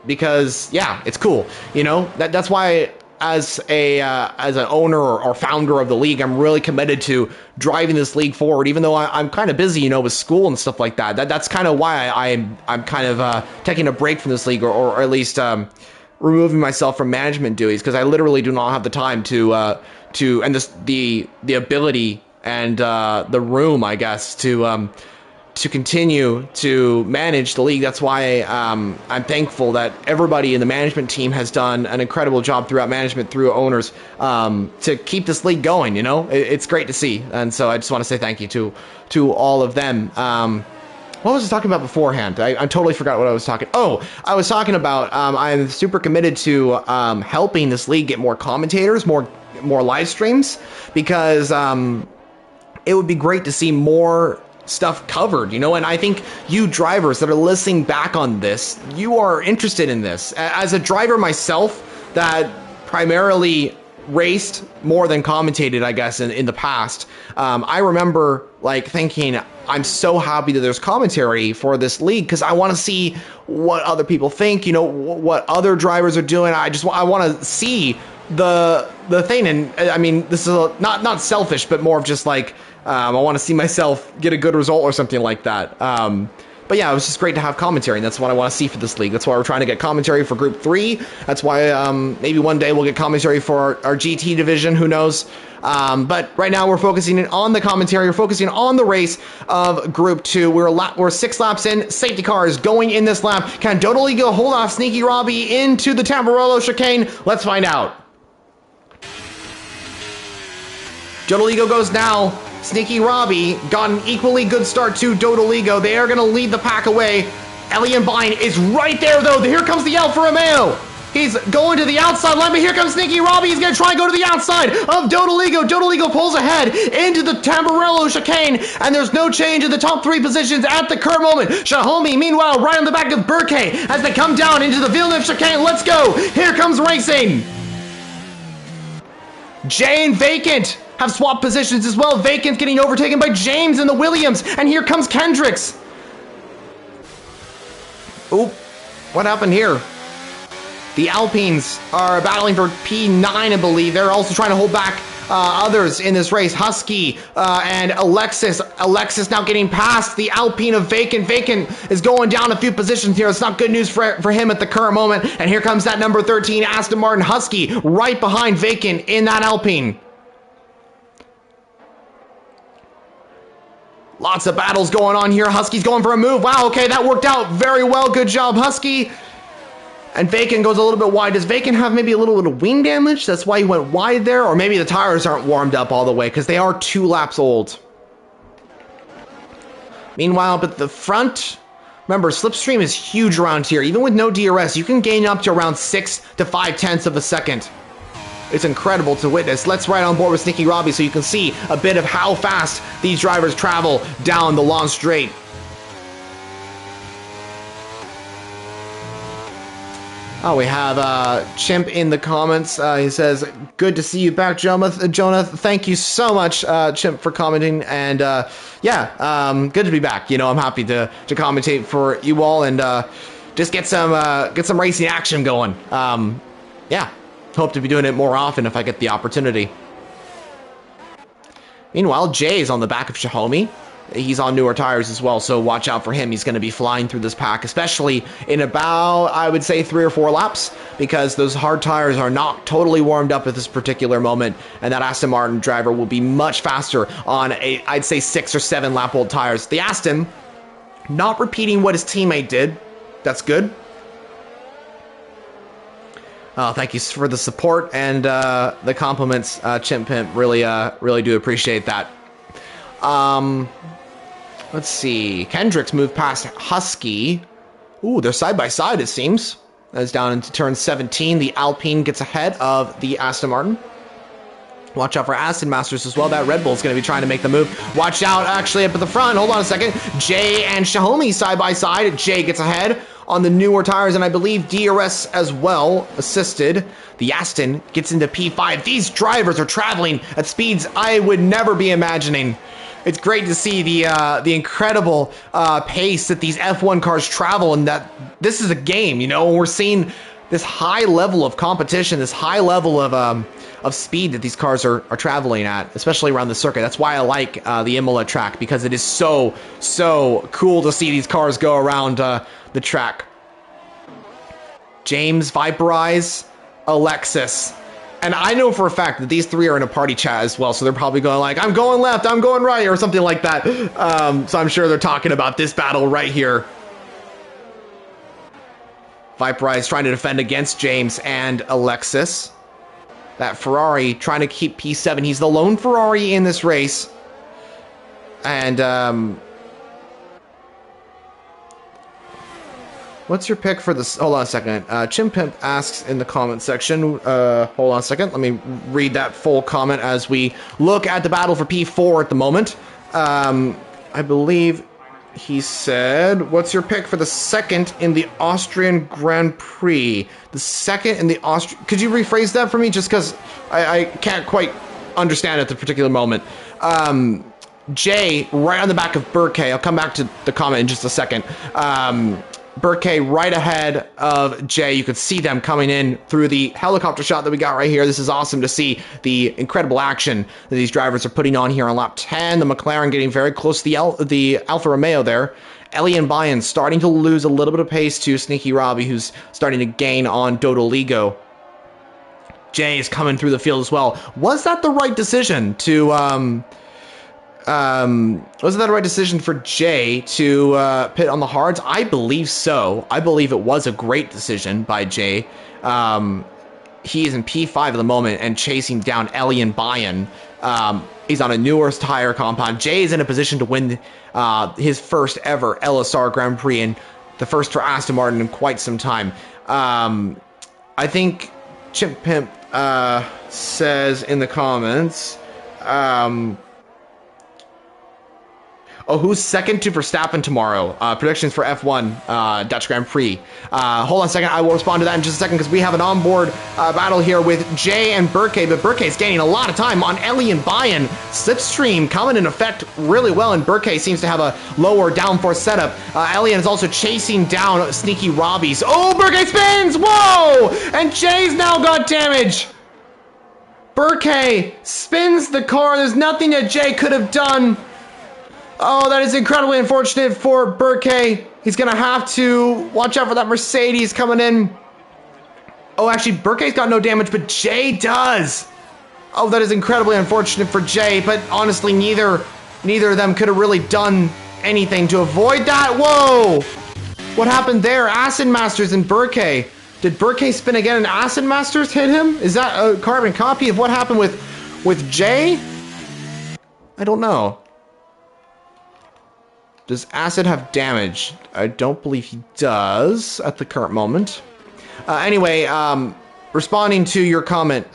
because yeah, it's cool, you know. That's why as an owner or founder of the league, I'm really committed to driving this league forward, even though I'm kind of busy, you know, with school and stuff like that. That's kind of why I'm kind of taking a break from this league, or at least removing myself from management duties, because I literally do not have the time to and the ability and the room, I guess, to continue to manage the league. That's why I'm thankful that everybody in the management team has done an incredible job throughout management, through owners, to keep this league going, you know. It's great to see, and so I just want to say thank you to all of them. What was I talking about beforehand? I totally forgot what I was talking. Oh, I was talking about I'm super committed to helping this league get more commentators, more live streams, because it would be great to see more stuff covered, you know. And I think you drivers that are listening back on this, you are interested in this. As a driver myself that primarily raced more than commentated, I guess, in the past, I remember like thinking, I'm so happy that there's commentary for this league, because I want to see what other people think, you know, what other drivers are doing. I want to see the thing. And I mean, this is not selfish, but more of just like, I want to see myself get a good result or something like that. But yeah, it was just great to have commentary, and that's what I want to see for this league. That's why we're trying to get commentary for Group 3. That's why maybe one day we'll get commentary for our GT division, who knows. But right now we're focusing on the commentary. We're focusing on the race of Group 2. We're 6 laps in. Safety car is going in this lap. Can Dodoligo hold off Sneaky Robbie into the Tamburello chicane? Let's find out. Dodoligo goes now. Sneaky Robbie got an equally good start to Dodoligo. They are going to lead the pack away. Ellie and Bine is right there, though. Here comes the Alfa Romeo. He's going to the outside line, but here comes Sneaky Robbie. He's going to try and go to the outside of Dodoligo. Dodoligo pulls ahead into the Tamburello chicane, and there's no change in the top 3 positions at the current moment. Shahomi, meanwhile, right on the back of Burke as they come down into the Villeneuve chicane. Let's go. Here comes racing. Jay and Vacant have swapped positions as well. Vacant's getting overtaken by James in the Williams, and here comes Kendricks. Oop, what happened here? The Alpines are battling for P9, I believe. They're also trying to hold back others in this race. Husky and Alexis. Alexis now getting past the Alpine of Vacant. Vacant is going down a few positions here. It's not good news for him at the current moment. And here comes that number 13, Aston Martin. Husky right behind Vacant in that Alpine. Lots of battles going on here. Husky's going for a move. Wow, okay, that worked out very well. Good job, Husky. And Vacant goes a little bit wide. Does Vacant have maybe a little bit of wing damage? That's why he went wide there. Or maybe the tires aren't warmed up all the way, because they are 2 laps old. Meanwhile, up at the front, Remember, slipstream is huge around here. Even with no DRS, you can gain up to around 6 to 5/10 of a second. It's incredible to witness. Let's ride on board with Sneaky Robbie so you can see a bit of how fast these drivers travel down the long straight. Oh, we have Chimp in the comments. He says, good to see you back, Jonah. Thank you so much, Chimp, for commenting. And yeah, good to be back. You know, I'm happy to commentate for you all and just get some racing action going. Yeah, hope to be doing it more often if I get the opportunity. Meanwhile, Jay is on the back of Xiaomi. He's on newer tires as well, so watch out for him. He's going to be flying through this pack, especially in about, I would say, 3 or 4 laps, because those hard tires are not totally warmed up at this particular moment, and that Aston Martin driver will be much faster on, I'd say, 6 or 7 lap-old tires. The Aston, not repeating what his teammate did. That's good. Oh, thank you for the support and the compliments, Chimp Pimp. Really do appreciate that. Let's see. Kendrick's moved past Husky. Ooh, they're side by side, it seems. That's down into turn 17. The Alpine gets ahead of the Aston Martin. Watch out for Aston Masters as well. That Red Bull's going to be trying to make the move. Watch out, actually, up at the front. Hold on a second. Jay and Xiaomi side by side. Jay gets ahead on the newer tires, and I believe DRS as well, assisted. The Aston gets into P5. These drivers are traveling at speeds I would never be imagining. It's great to see the incredible pace that these F1 cars travel, and that this is a game, you know. We're seeing this high level of competition, this high level of speed that these cars are traveling at, especially around the circuit. That's why I like the Imola track, because it is so cool to see these cars go around the track. James, Viperize, Alexis. And I know for a fact that these three are in a party chat as well, so they're probably going like, I'm going left, I'm going right, or something like that. So I'm sure they're talking about this battle right here. Viperize trying to defend against James and Alexis. That Ferrari trying to keep P7. He's the lone Ferrari in this race. And, what's your pick for this? Hold on a second. Chimpimp asks in the comment section. Hold on a second. Let me read that full comment as we look at the battle for P4 at the moment. I believe he said, what's your pick for the second in the Austrian Grand Prix? The second in the Austrian... Could you rephrase that for me? Just because I can't quite understand at the particular moment. Jay, right on the back of Burkay. I'll come back to the comment in just a second. Burkay right ahead of Jay. You could see them coming in through the helicopter shot that we got right here. This is awesome to see the incredible action that these drivers are putting on here on lap 10. The McLaren getting very close to the Alfa Romeo there. Ellie and Bayern starting to lose a little bit of pace to Sneaky Robbie, who's starting to gain on Dodoligo. Jay is coming through the field as well. Was that the right decision to... wasn't that a right decision for Jay to pit on the hards? I believe so. I believe it was a great decision by Jay. He is in P5 at the moment and chasing down Ellie and Bayern. He's on a newer tire compound. Jay is in a position to win his first ever LSR Grand Prix, and the first for Aston Martin in quite some time. I think Chimp Pimp says in the comments... Oh, who's second to Verstappen tomorrow? Predictions for F1 Dutch Grand Prix. Hold on a second. I will respond to that in just a second because we have an onboard battle here with Jay and Burkay, but Burkay's gaining a lot of time on Ellie and Bayern. Slipstream coming in effect really well, and Burkay seems to have a lower downforce setup. Ellie is also chasing down Sneaky Robbie's. Oh, Burkay spins! Whoa! And Jay's now got damage. Burkay spins the car. There's nothing that Jay could have done. Oh, that is incredibly unfortunate for Burkay. He's going to have to watch out for that Mercedes coming in. Oh, actually, Burkay's got no damage, but Jay does. Oh, that is incredibly unfortunate for Jay, but honestly, neither of them could have really done anything to avoid that. Whoa! What happened there? Acid Masters and Burkay. Did Burkay spin again and Acid Masters hit him? Is that a carbon copy of what happened with Jay? I don't know. Does acid have damage? I don't believe he does at the current moment. Anyway, responding to your comment,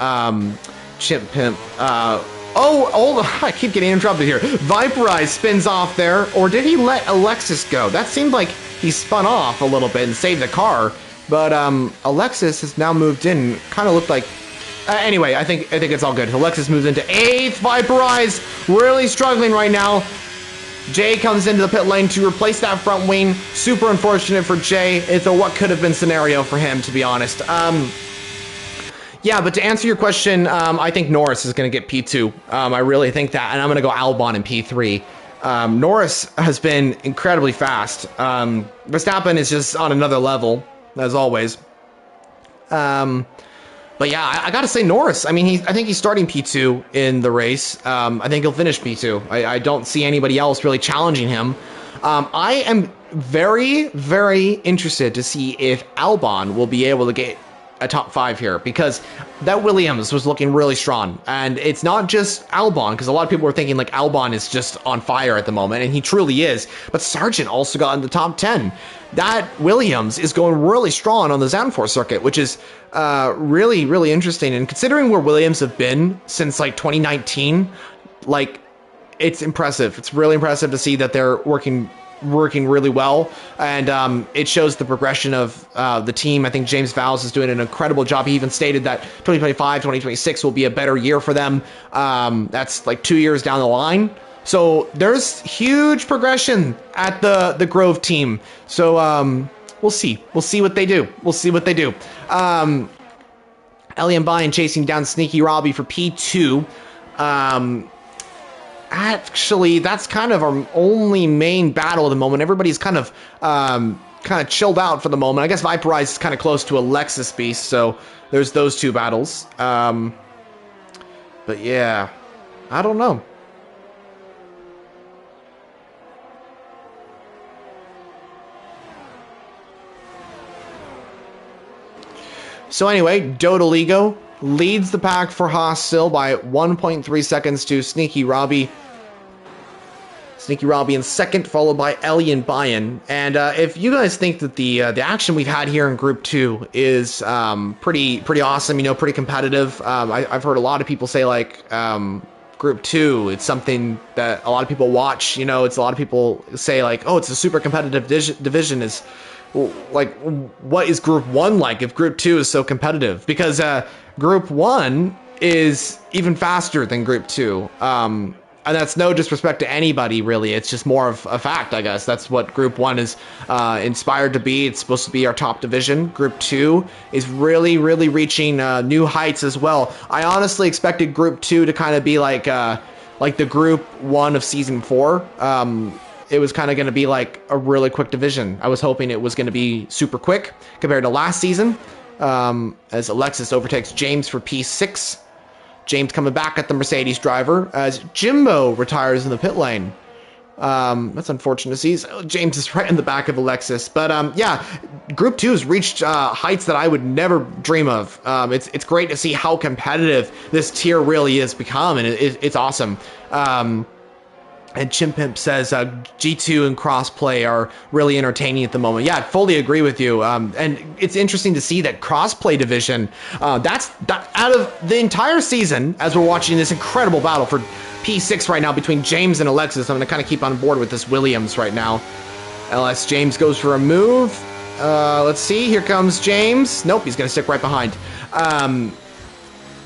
Chimp Pimp, I keep getting interrupted here. Viperize spins off there, or did he let Alexis go? That seemed like he spun off a little bit and saved the car, but Alexis has now moved in. Kind of looked like. Anyway, I think it's all good. Alexis moves into 8th. Viperize really struggling right now. Jay comes into the pit lane to replace that front wing. Super unfortunate for Jay. It's a what could have been scenario for him, to be honest. Yeah, but to answer your question, I think Norris is going to get P2. I really think that, and I'm going to go Albon in P3. Norris has been incredibly fast. Verstappen is just on another level, as always. But yeah, I got to say Norris. I mean, I think he's starting P2 in the race. I think he'll finish P2. I don't see anybody else really challenging him. I am very, very interested to see if Albon will be able to get a top 5 here, because that Williams was looking really strong. And it's not just Albon, because a lot of people were thinking like Albon is just on fire at the moment, and he truly is. But Sargent also got in the top 10. That Williams is going really strong on the Zandvoort circuit, which is really, really interesting. And considering where Williams have been since like 2019, like it's impressive. It's really impressive to see that they're working really well, and it shows the progression of the team. I think James Vowles is doing an incredible job. He even stated that 2025, 2026 will be a better year for them. That's like 2 years down the line. So there's huge progression at the Grove team. So we'll see. We'll see what they do. We'll see what they do. Ellie and Bayern chasing down Sneaky Robbie for P2. Actually, that's kind of our only main battle at the moment. Everybody's kind of chilled out for the moment. I guess Viperize is kind of close to a Lexus Beast, so there's those two battles. But yeah, I don't know. So anyway, Dodoligo leads the pack for Haas still by 1.3 seconds to Sneaky Robbie. Sneaky Robbie in second, followed by Ellie and Bayern. And if you guys think that the action we've had here in Group 2 is pretty awesome, you know, pretty competitive, I've heard a lot of people say like Group 2, it's something that a lot of people watch. You know, it's a lot of people say like, oh, it's a super competitive division. Is like, what is Group 1 like if Group 2 is so competitive? Because Group 1 is even faster than Group 2. And that's no disrespect to anybody, really. It's just more of a fact, I guess. That's what Group 1 is inspired to be. It's supposed to be our top division. Group 2 is really, really reaching new heights as well. I honestly expected Group 2 to kind of be like the Group 1 of Season 4. It was kind of going to be like a really quick division. I was hoping it was going to be super quick compared to last season, as Alexis overtakes James for P6. James coming back at the Mercedes driver as Jimbo retires in the pit lane. That's unfortunate to see. So James is right in the back of Alexis. But yeah, Group 2 has reached heights that I would never dream of. It's great to see how competitive this tier really is become, and it's awesome. And Chimpimp says G2 and crossplay are really entertaining at the moment. Yeah, I fully agree with you. And it's interesting to see that crossplay division, that's out of the entire season, as we're watching this incredible battle for P6 right now between James and Alexis. I'm going to kind of keep on board with this Williams right now. LS James goes for a move. Let's see. Here comes James. Nope, he's going to stick right behind.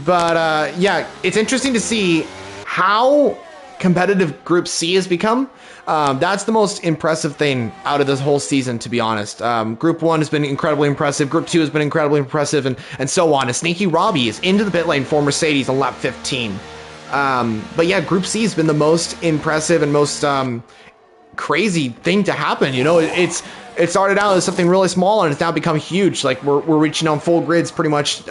Yeah, it's interesting to see how competitive Group C has become. That's the most impressive thing out of this whole season, to be honest. Group 1 has been incredibly impressive. Group 2 has been incredibly impressive, and so on. And Sneaky Robbie is into the pit lane for Mercedes on lap 15. But yeah, Group C has been the most impressive and most crazy thing to happen. You know, it started out as something really small, and it's now become huge. Like we're reaching on full grids pretty much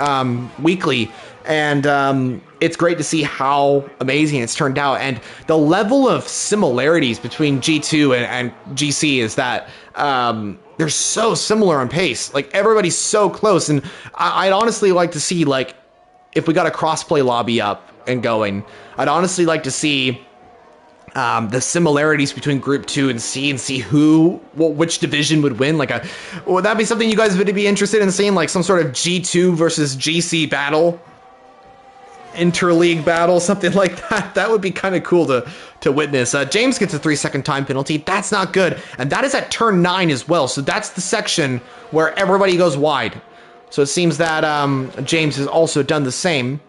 weekly. And it's great to see how amazing it's turned out. And the level of similarities between G2 and GC is that they're so similar on pace. Like, everybody's so close. And I'd honestly like to see, like, if we got a crossplay lobby up and going, I'd honestly like to see the similarities between Group 2 and see which division would win. Like, would that be something you guys would be interested in seeing? Like some sort of G2 versus GC battle? Interleague battle, something like that. That would be kind of cool to witness. James gets a 3-second time penalty. That's not good. And that is at turn 9 as well. So that's the section where everybody goes wide. So it seems that James has also done the same.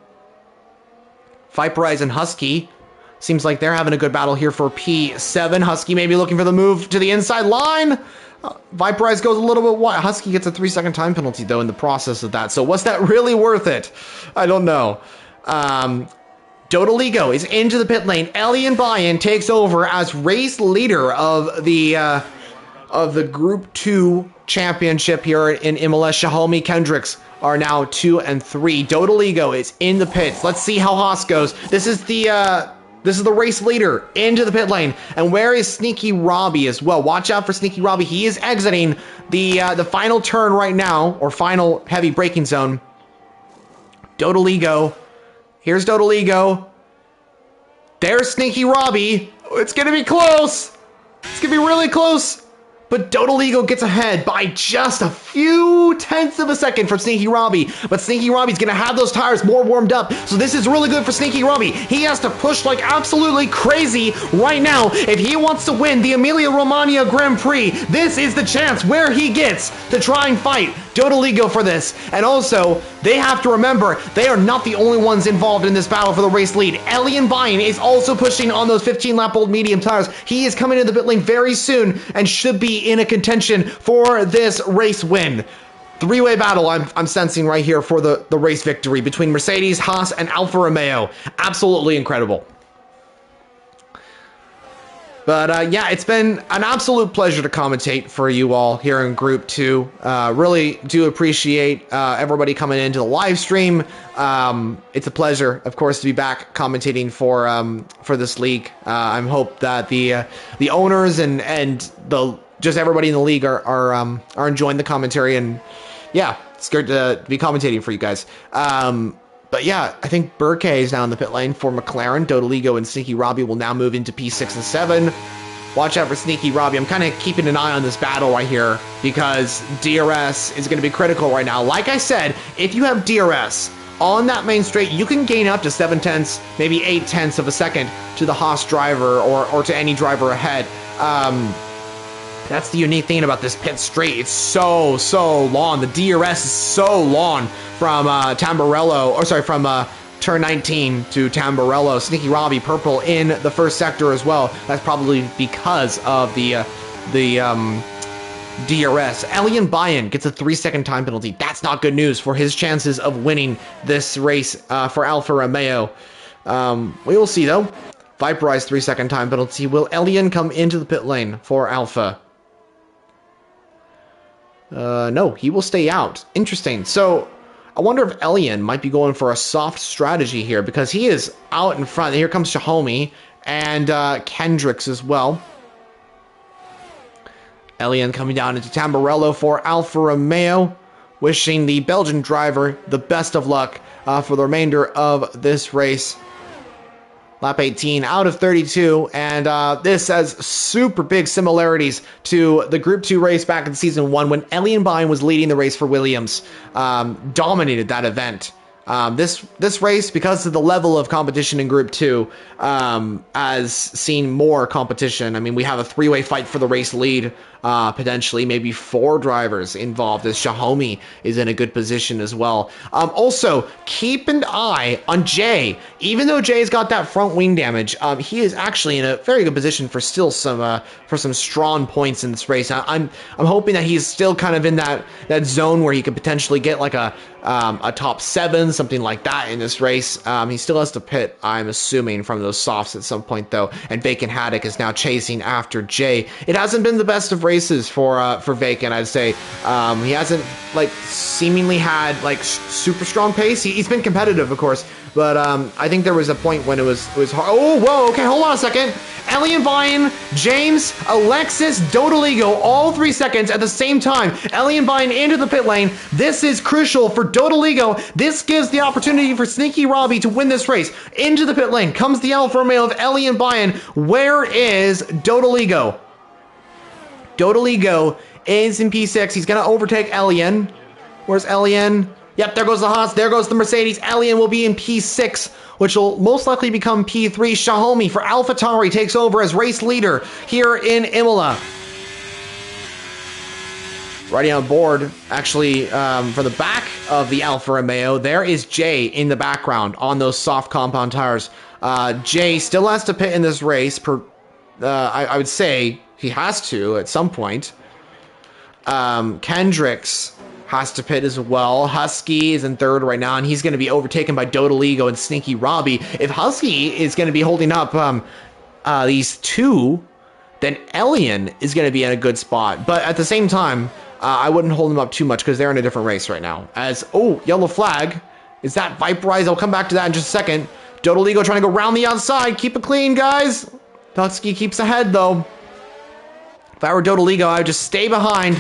Viperize and Husky. Seems like they're having a good battle here for P7. Husky maybe looking for the move to the inside line. Viperize goes a little bit wide. Husky gets a 3-second time penalty, though, in the process of that. So was that really worth it? I don't know. Dodoligo is into the pit lane. Alien Buy-in takes over as race leader of the Group 2 championship here in Imola. Xiaomi Kendricks are now 2 and 3. Dodoligo is in the pits. Let's see how Haas goes. This is the race leader into the pit lane. And where is Sneaky Robbie as well? Watch out for Sneaky Robbie. He is exiting the final turn right now, or final heavy braking zone. Dodoligo. Here's Dodoligo. There's Sneaky Robbie. It's going to be close. It's going to be really close. But Dodoligo gets ahead by just a few tenths of a second from Sneaky Robbie. But Sneaky Robbie's going to have those tires more warmed up. So this is really good for Sneaky Robbie. He has to push like absolutely crazy right now if he wants to win the Emilia-Romagna Grand Prix. This is the chance where he gets to try and fight Dodoligo for this. And also, they have to remember, they are not the only ones involved in this battle for the race lead. Alien Buy-in is also pushing on those 15-lap-old medium tires. He is coming into the pit lane very soon and should be in a contention for this race win. Three-way battle I'm sensing right here for the race victory between Mercedes, Haas, and Alfa Romeo. Absolutely incredible. But yeah, it's been an absolute pleasure to commentate for you all here in Group 2. Really do appreciate everybody coming into the live stream. It's a pleasure, of course, to be back commentating for this league. I hope that the owners and just everybody in the league are enjoying the commentary, and yeah, it's good to be commentating for you guys. But yeah, I think Burke is now in the pit lane for McLaren. Dodoligo and Sneaky Robbie will now move into P6 and 7. Watch out for Sneaky Robbie. I'm kind of keeping an eye on this battle right here because DRS is going to be critical right now. Like I said, if you have DRS on that main straight, you can gain up to 7 tenths, maybe 8 tenths of a second to the Haas driver or to any driver ahead. That's the unique thing about this pit straight. It's so long. The DRS is so long from from turn 19 to Tamburello. Sneaky Robbie purple in the first sector as well. That's probably because of the DRS. Alien Buy-in gets a 3-second time penalty. That's not good news for his chances of winning this race for Alfa Romeo. We will see though. Viperize 3-second time penalty. Will Alien come into the pit lane for Alfa? No, he will stay out. Interesting. So I wonder if Elian might be going for a soft strategy here because he is out in front. Here comes Xiaomi and Kendricks as well. Elian coming down into Tamburello for Alfa Romeo, wishing the Belgian driver the best of luck for the remainder of this race. Lap 18 out of 32, and this has super big similarities to the Group 2 race back in Season 1 when Alien Buy-in was leading the race for Williams, dominated that event. This race, because of the level of competition in Group 2, has seen more competition. I mean, we have a 3-way fight for the race lead, potentially maybe 4 drivers involved, as Xiaomi is in a good position as well. Also, keep an eye on Jay. Even though Jay's got that front wing damage, he is actually in a very good position for still some strong points in this race. I'm hoping that he's still kind of in that zone where he could potentially get like a top 7, something like that in this race. He still has to pit, I'm assuming, from those softs at some point though, and Bacon Haddock is now chasing after Jay. It hasn't been the best of races for Bacon, I'd say. He hasn't like seemingly had like super strong pace. He's been competitive, of course, but I think there was a point when it was hard. Oh, whoa, okay, hold on a second. Elian Bayan, James, Alexis, Dodoligo, all 3 seconds at the same time. Elian Bayan into the pit lane. This is crucial for Dodoligo. This gives the opportunity for Sneaky Robbie to win this race. Into the pit lane comes the Alfa Romeo of Elian Bayan. Where is Dodoligo? Dodoligo is in P6. He's going to overtake Elian. Where's Elian? Yep, there goes the Haas. There goes the Mercedes. Elian will be in P6, which will most likely become P3. Xiaomi for AlphaTauri takes over as race leader here in Imola. Riding on board, actually, for the back of the Alfa Romeo, there is Jay in the background on those soft compound tires. Jay still has to pit in this race. I would say he has to at some point. Kendricks has to pit as well. Husky is in third right now, and he's going to be overtaken by Dodoligo and Sneaky Robbie. If Husky is going to be holding up these two, then Elian is going to be in a good spot. But at the same time, I wouldn't hold them up too much because they're in a different race right now. Oh, yellow flag. Is that Viperize? I'll come back to that in just a second. Dodoligo trying to go round the outside. Keep it clean, guys. Husky keeps ahead, though. If I were Dodoligo, I would just stay behind.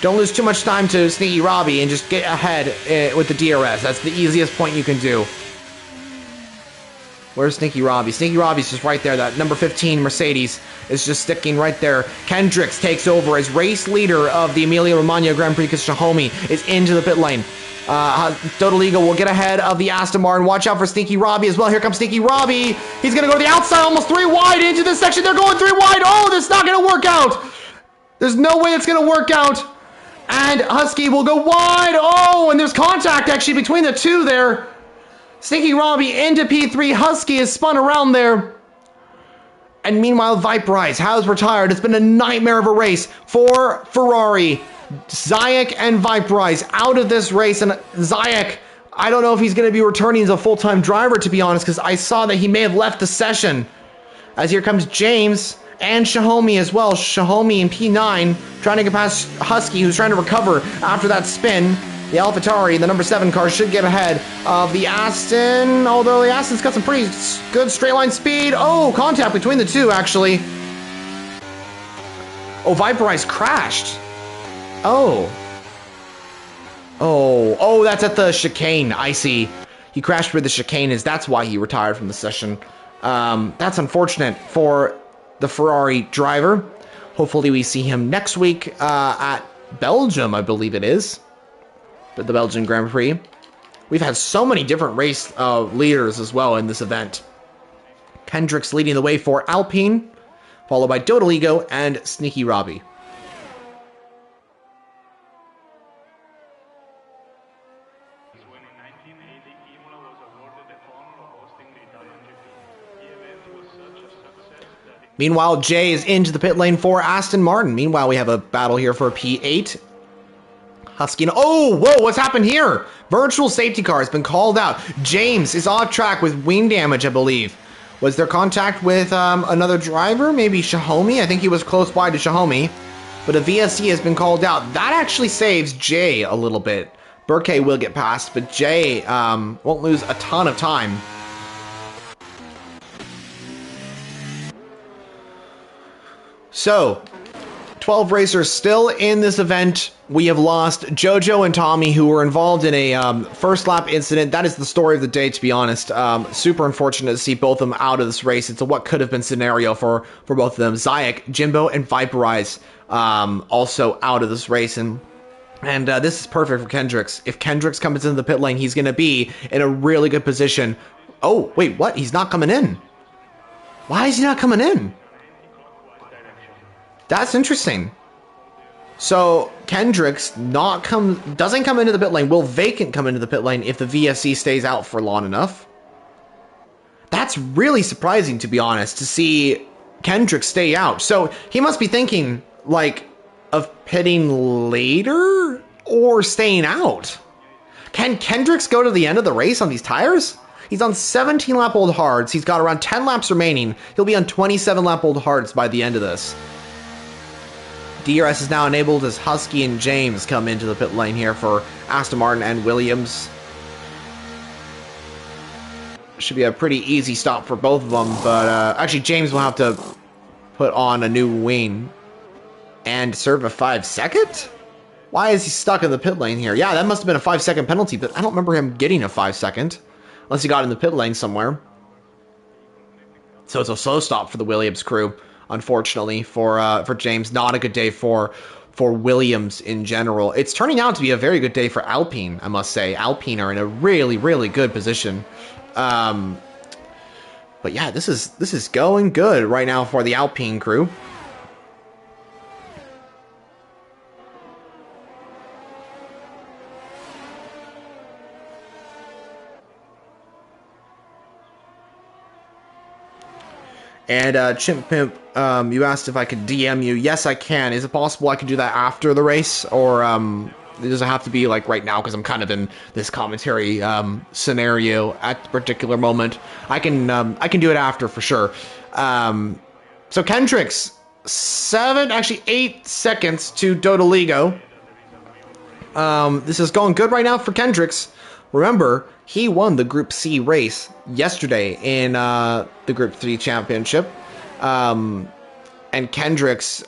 Don't lose too much time to Sneaky Robbie and just get ahead with the DRS. That's the easiest point you can do. Where's Sneaky Robbie? Sneaky Robbie's just right there. That number 15 Mercedes is just sticking right there. Kendricks takes over as race leader of the Emilia-Romagna Grand Prix because Xiaomi is into the pit lane. Dodoligo will get ahead of the Aston Martin. Watch out for Sneaky Robbie as well. Here comes Sneaky Robbie. He's going to go to the outside, almost 3 wide into this section. They're going 3 wide. Oh, that's not going to work out. There's no way it's going to work out. And Husky will go wide. Oh, and there's contact actually between the two there. Sneaky Robbie into P3. Husky is spun around there. And meanwhile, Viperize has retired. It's been a nightmare of a race for Ferrari. Zayek and Viperize out of this race. And Zayek, I don't know if he's going to be returning as a full-time driver, to be honest, because I saw that he may have left the session. As here comes James and Xiaomi as well. Xiaomi in P9 trying to get past Husky, who's trying to recover after that spin. The AlphaTauri, the number 7 car, should get ahead of the Aston, although the Aston's got some pretty good straight line speed. Oh, contact between the two, actually. Oh, Viperize crashed. Oh, that's at the chicane. I see. He crashed where the chicane is. That's why he retired from the session. That's unfortunate for the Ferrari driver. Hopefully we see him next week at Belgium, I believe it is. But the Belgian Grand Prix. We've had so many different race leaders as well in this event. Kendricks leading the way for Alpine, followed by Dodoligo and Sneaky Robbie. When in 1980 Imola was awarded the honor of hosting the Italian GP. The event was such a success that Meanwhile, Jay is into the pit lane for Aston Martin. Meanwhile, we have a battle here for P8. Husky. Oh, whoa, what's happened here? Virtual safety car has been called out. James is off track with wing damage, I believe. Was there contact with another driver? Maybe Xiaomi? I think he was close by to Xiaomi. But a VSC has been called out. That actually saves Jay a little bit. Burke will get past, but Jay won't lose a ton of time. So, 12 racers still in this event. We have lost Jojo and Tommy, who were involved in a first lap incident. That is the story of the day, to be honest. Super unfortunate to see both of them out of this race. It's a what could have been scenario for both of them. Zayek, Jimbo, and Viperize also out of this race. And this is perfect for Kendricks. If Kendricks comes into the pit lane, he's going to be in a really good position. Oh, wait, what? He's not coming in. Why is he not coming in? That's interesting. So Kendricks doesn't come into the pit lane. Will Vacant come into the pit lane if the VSC stays out for long enough? That's really surprising, to be honest, to see Kendricks stay out. So he must be thinking, like, of pitting later or staying out. Can Kendricks go to the end of the race on these tires? He's on 17 lap old hards. He's got around 10 laps remaining. He'll be on 27 lap old hards by the end of this. DRS is now enabled as Husky and James come into the pit lane here for Aston Martin and Williams. Should be a pretty easy stop for both of them, but actually James will have to put on a new wing and serve a 5-second? Why is he stuck in the pit lane here? Yeah, that must have been a 5-second penalty, but I don't remember him getting a 5-second. Unless he got in the pit lane somewhere. So it's a slow stop for the Williams crew, unfortunately, for James. Not a good day for Williams in general. It's turning out to be a very good day for Alpine, I must say. Alpine are in a really, really good position. But yeah, this is going good right now for the Alpine crew. And Chimp Pimp, you asked if I could DM you. Yes, I can. Is it possible I could do that after the race, or does it have to be like right now? Because I'm kind of in this commentary scenario at the particular moment. I can do it after for sure. So Kendricks, 8 seconds to Dodoligo. This is going good right now for Kendricks. Remember, he won the Group C race yesterday in the Group 3 championship. And Kendricks,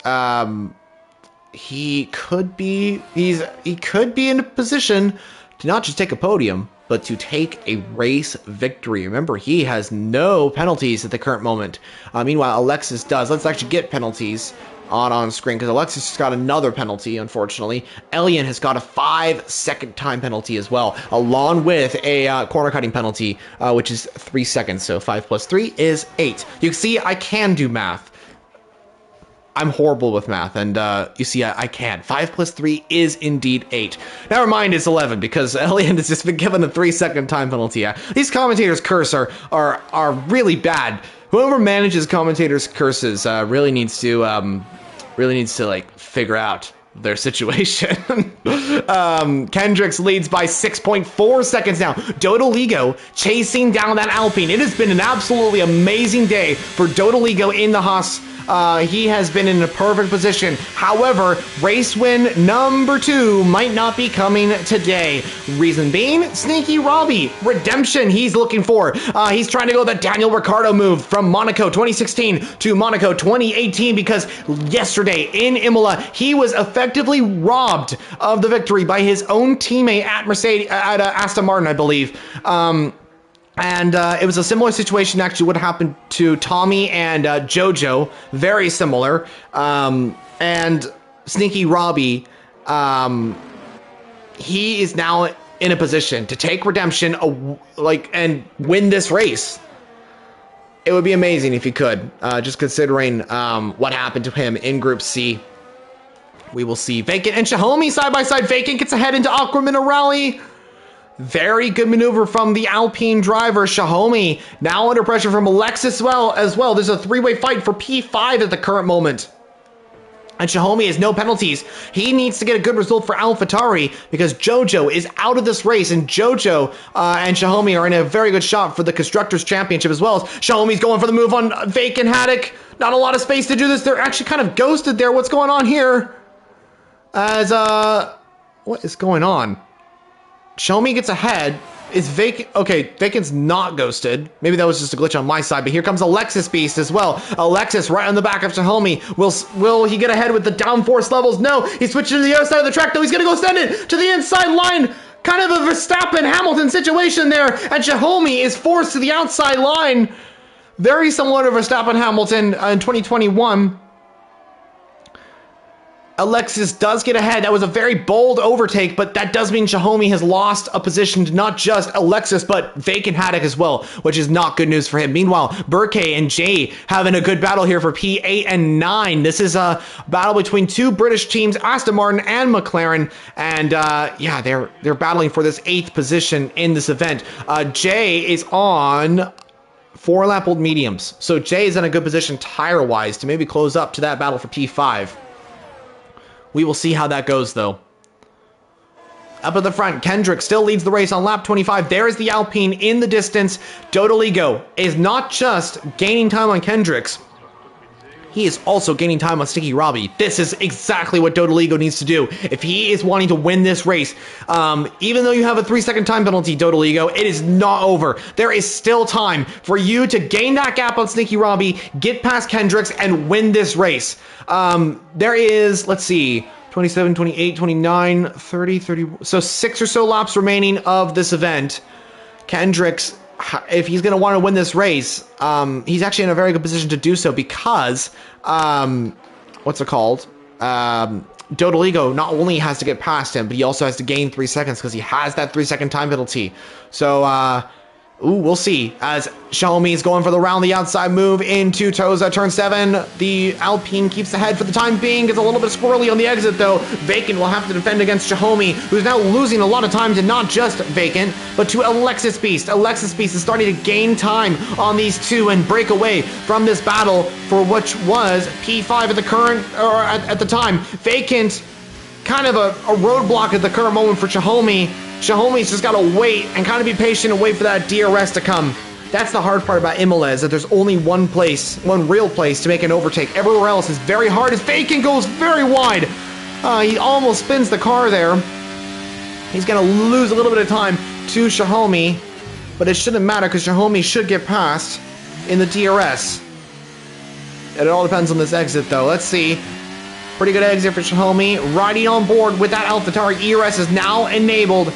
he could be in a position to not just take a podium, but to take a race victory. Remember, he has no penalties at the current moment. Meanwhile, Alexis does. Let's actually get penalties on screen, because Alexis has got another penalty, unfortunately. Elian has got a 5-second time penalty as well, along with a corner cutting penalty, which is 3 seconds. So 5 plus 3 is 8. You can see I can do math. I'm horrible with math, and you see I can't. 5 plus 3 is indeed 8. Never mind, it's 11, because Elian has just been given a 3-second time penalty. Yeah. These commentators' curse are really bad. Whoever manages commentators' curses really needs to like figure out their situation. Kendricks leads by 6.4 seconds now. Dodoligo chasing down that Alpine. It has been an absolutely amazing day for Dodoligo in the Haas. He has been in a perfect position. However, race win number 2 might not be coming today. Reason being, Sneaky Robbie. Redemption he's looking for. He's trying to go the Daniel Ricciardo move from Monaco 2016 to Monaco 2018, because yesterday in Imola, he was effectively robbed of the victory by his own teammate at Aston Martin, I believe. And it was a similar situation, actually, what happened to Tommy and Jojo. Very similar. And Sneaky Robbie, he is now in a position to take redemption, and win this race. It would be amazing if he could, just considering what happened to him in Group C. We will see Vacant and Xiaomi side by side. Vacant gets ahead into Aqua Minerale. Very good maneuver from the Alpine driver. Xiaomi now under pressure from Alexis as well. There's a 3-way fight for P5 at the current moment. And Xiaomi has no penalties. He needs to get a good result for AlphaTauri, because Jojo is out of this race, and Jojo and Xiaomi are in a very good shot for the Constructors' Championship as well. Xiaomi's going for the move on Vacant Haddock. Not a lot of space to do this. They're actually kind of ghosted there. What's going on here? What is going on? Xiaomi gets ahead. Is Vacant... Okay, Vacant's not ghosted. Maybe that was just a glitch on my side, but here comes Alexis Beast as well. Alexis right on the back of Xiaomi. Will he get ahead with the downforce levels? No, he's switching to the other side of the track, though. He's going to go send it to the inside line. Kind of a Verstappen-Hamilton situation there, and Xiaomi is forced to the outside line. Very similar to Verstappen-Hamilton in 2021. Alexis does get ahead. That was a very bold overtake, but that does mean Xiaomi has lost a position to not just Alexis, but Vacant Haddock as well, which is not good news for him. Meanwhile, Burke and Jay having a good battle here for P8 and 9. This is a battle between two British teams, Aston Martin and McLaren, and yeah, they're battling for this 8th position in this event. Jay is on 4-lap old mediums, so Jay is in a good position tire-wise to maybe close up to that battle for P5. We will see how that goes, though. Up at the front, Kendrick still leads the race on lap 25. There is the Alpine in the distance. Dodoligo is not just gaining time on Kendricks. he is also gaining time on Sneaky Robbie. This is exactly what Dodoligo needs to do. If he is wanting to win this race, even though you have a 3-second time penalty, Dodoligo, it is not over. There is still time for you to gain that gap on Sneaky Robbie, get past Kendricks, and win this race. There is, let's see, 27, 28, 29, 30, 30. So 6 or so laps remaining of this event. Kendricks, if he's going to want to win this race, he's actually in a very good position to do so because, what's it called? Dodoligo not only has to get past him, but he also has to gain 3 seconds because he has that 3-second time penalty. So, we'll see. As Xiaomi is going for the round the outside move into Toza, turn 7. The Alpine keeps the head for the time being. Gets a little bit squirrely on the exit, though. Vacant will have to defend against Xiaomi, who's now losing a lot of time to not just Vacant, but to Alexis Beast. Alexis Beast is starting to gain time on these two and break away from this battle for which was P5 at the current, or at the time. Vacant, kind of a roadblock at the current moment for Xiaomi. Xiaomi's just got to wait and kind of be patient and wait for that DRS to come. That's the hard part about Imola, is that there's only one real place to make an overtake. Everywhere else is very hard as Vacant goes very wide. He almost spins the car there. He's going to lose a little bit of time to Xiaomi, but it shouldn't matter because Xiaomi should get past in the DRS. It all depends on this exit, though. Let's see. Pretty good exit for Xiaomi. Riding on board with that AlphaTauri. ERS is now enabled.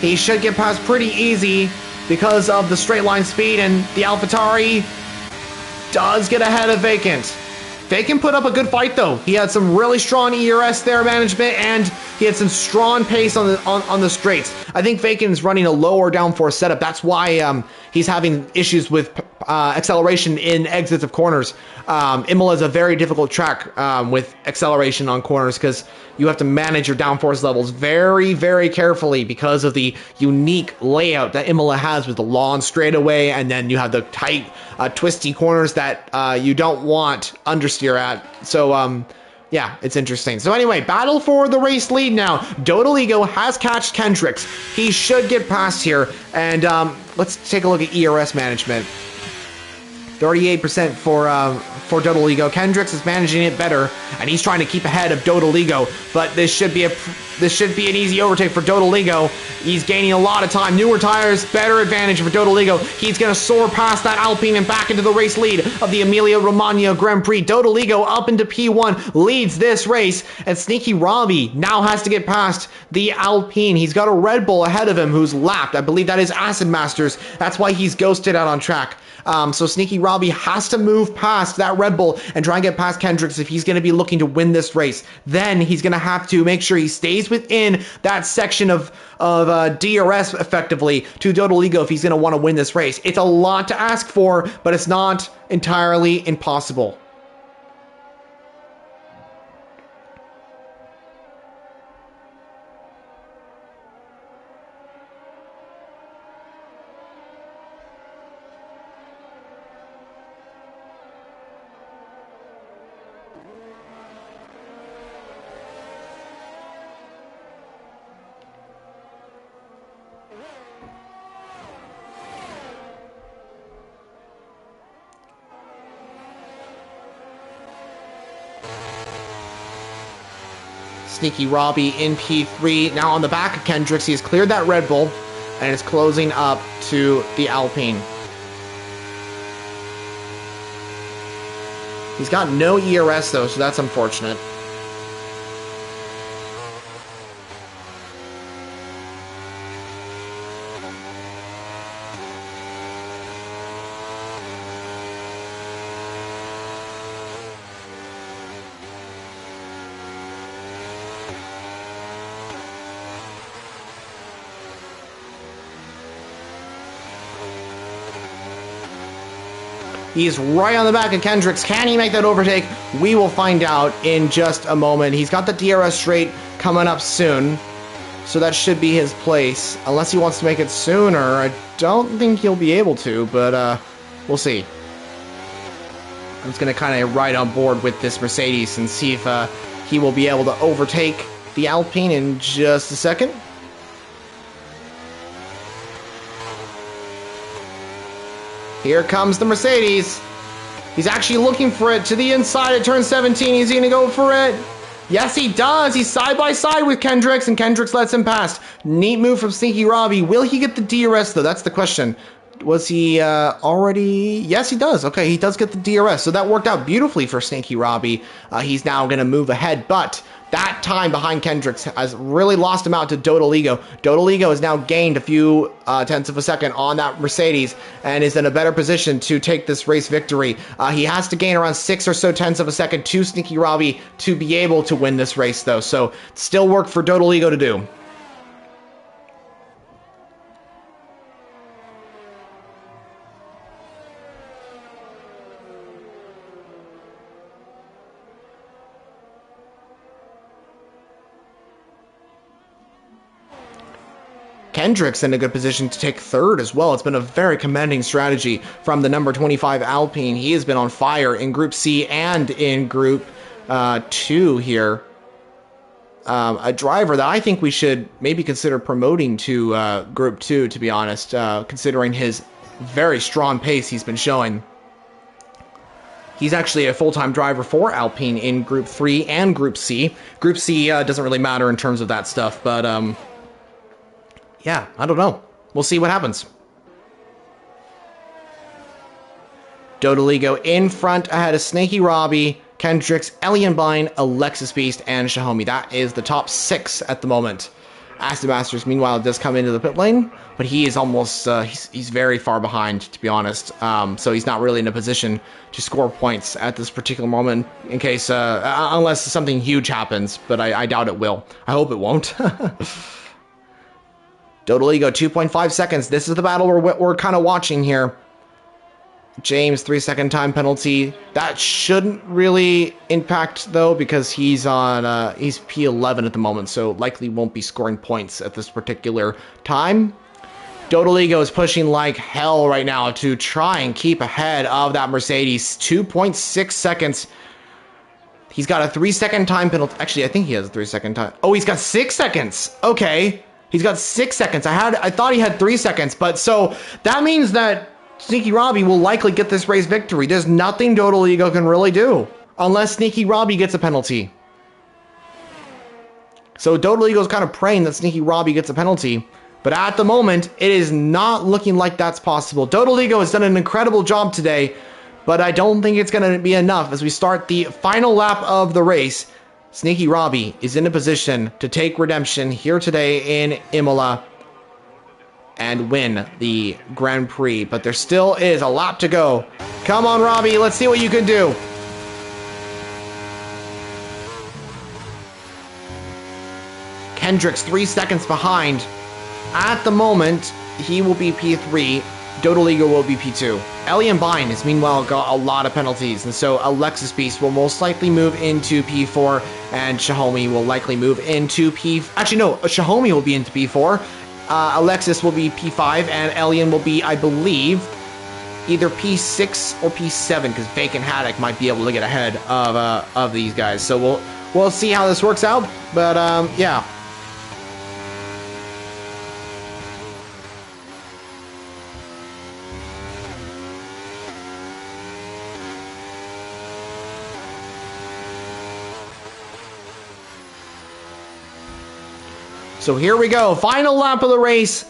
He should get past pretty easy because of the straight line speed, and the AlphaTauri does get ahead of Vacant. Vacant put up a good fight, though. He had some really strong ERS there management, and he had some strong pace on the straights. I think Vacant is running a lower downforce setup. That's why he's having issues with acceleration in exits of corners. Imola is a very difficult track with acceleration on corners because you have to manage your downforce levels very, very carefully because of the unique layout that Imola has with the long straightaway, and then you have the tight, twisty corners that you don't want understeer at. So, yeah, it's interesting. So anyway, battle for the race lead now. Dodoligo has catched Kendricks. He should get past here. And let's take a look at ERS management. 38% for Dodoligo. Kendricks is managing it better, and he's trying to keep ahead of Dodoligo. But this should be an easy overtake for Dodoligo. He's gaining a lot of time. Newer tires, better advantage for Dodoligo. He's going to soar past that Alpine and back into the race lead of the Emilia-Romagna Grand Prix. Dodoligo up into P1, leads this race, and Sneaky Robbie now has to get past the Alpine. He's got a Red Bull ahead of him who's lapped. I believe that is Acid Masters. That's why he's ghosted out on track. So Sneaky Robbie has to move past that Red Bull and try and get past Kendricks if he's going to be looking to win this race. Then he's going to have to make sure he stays within that section of DRS effectively to Dodoligo if he's going to want to win this race. It's a lot to ask for, but it's not entirely impossible. Sneaky Robbie in P3. Now on the back of Kendricks, he has cleared that Red Bull and is closing up to the Alpine. He's got no ERS though, so that's unfortunate. He's right on the back of Kendricks. Can he make that overtake? We will find out in just a moment. He's got the DRS straight coming up soon, so that should be his place. Unless he wants to make it sooner, I don't think he'll be able to, but we'll see. I'm just going to kind of ride on board with this Mercedes and see if he will be able to overtake the Alpine in just a second. Here comes the Mercedes. He's actually looking for it to the inside at turn 17. Is he going to go for it? Yes, he does. He's side by side with Kendricks, and Kendricks lets him pass. Neat move from Sneaky Robbie. Will he get the DRS, though? That's the question. Was he already? Yes, he does. Okay, he does get the DRS. So that worked out beautifully for Sneaky Robbie. He's now going to move ahead, but that time behind Kendricks has really lost him out to Dodoligo. Dodoligo has now gained a few tenths of a second on that Mercedes and is in a better position to take this race victory. He has to gain around 6 or so tenths of a second to Sneaky Robbie to be able to win this race, though. So still work for Dodoligo to do. Kendricks in a good position to take third as well. It's been a very commanding strategy from the number 25 Alpine. He has been on fire in Group C and in Group 2 here. A driver that I think we should maybe consider promoting to Group 2, to be honest, considering his very strong pace he's been showing. He's actually a full-time driver for Alpine in Group 3 and Group C. Group C doesn't really matter in terms of that stuff, but yeah, I don't know. We'll see what happens. Dodoligo in front ahead of Snaky Robbie, Kendricks, Elianbine, Alexis Beast, and Xiaomi. That is the top 6 at the moment. Aston Masters, meanwhile, does come into the pit lane, but he is almost, he's very far behind, to be honest. So he's not really in a position to score points at this particular moment, in case, unless something huge happens, but I doubt it will. I hope it won't. Dodoligo, 2.5 seconds. This is the battle we're kind of watching here. James, 3-second time penalty. That shouldn't really impact, though, because he's on he's P11 at the moment, so likely won't be scoring points at this particular time. Dodoligo is pushing like hell right now to try and keep ahead of that Mercedes. 2.6 seconds. He's got a 3-second time penalty. Actually, I think he has a 3-second time. Oh, he's got 6 seconds. Okay. He's got 6 seconds. I thought he had 3 seconds, but so that means that Sneaky Robbie will likely get this race victory. There's nothing Dodoligo can really do unless Sneaky Robbie gets a penalty. So Dodoligo's kind of praying that Sneaky Robbie gets a penalty, but at the moment, it is not looking like that's possible. Dodoligo has done an incredible job today, but I don't think it's going to be enough as we start the final lap of the race. Sneaky Robbie is in a position to take redemption here today in Imola and win the Grand Prix. But there still is a lot to go. Come on, Robbie. Let's see what you can do. Kendricks 3 seconds behind. At the moment, he will be P3. Dodoligo will be P2. Elianbine has meanwhile got a lot of penalties, and so Alexis Beast will most likely move into P4, and Xiaomi will likely move into P... Actually, no, Xiaomi will be into P4, Alexis will be P5, and Elian will be, I believe, either P6 or P7, because Vacant Haddock might be able to get ahead of these guys. So we'll see how this works out, but yeah. So here we go, final lap of the race.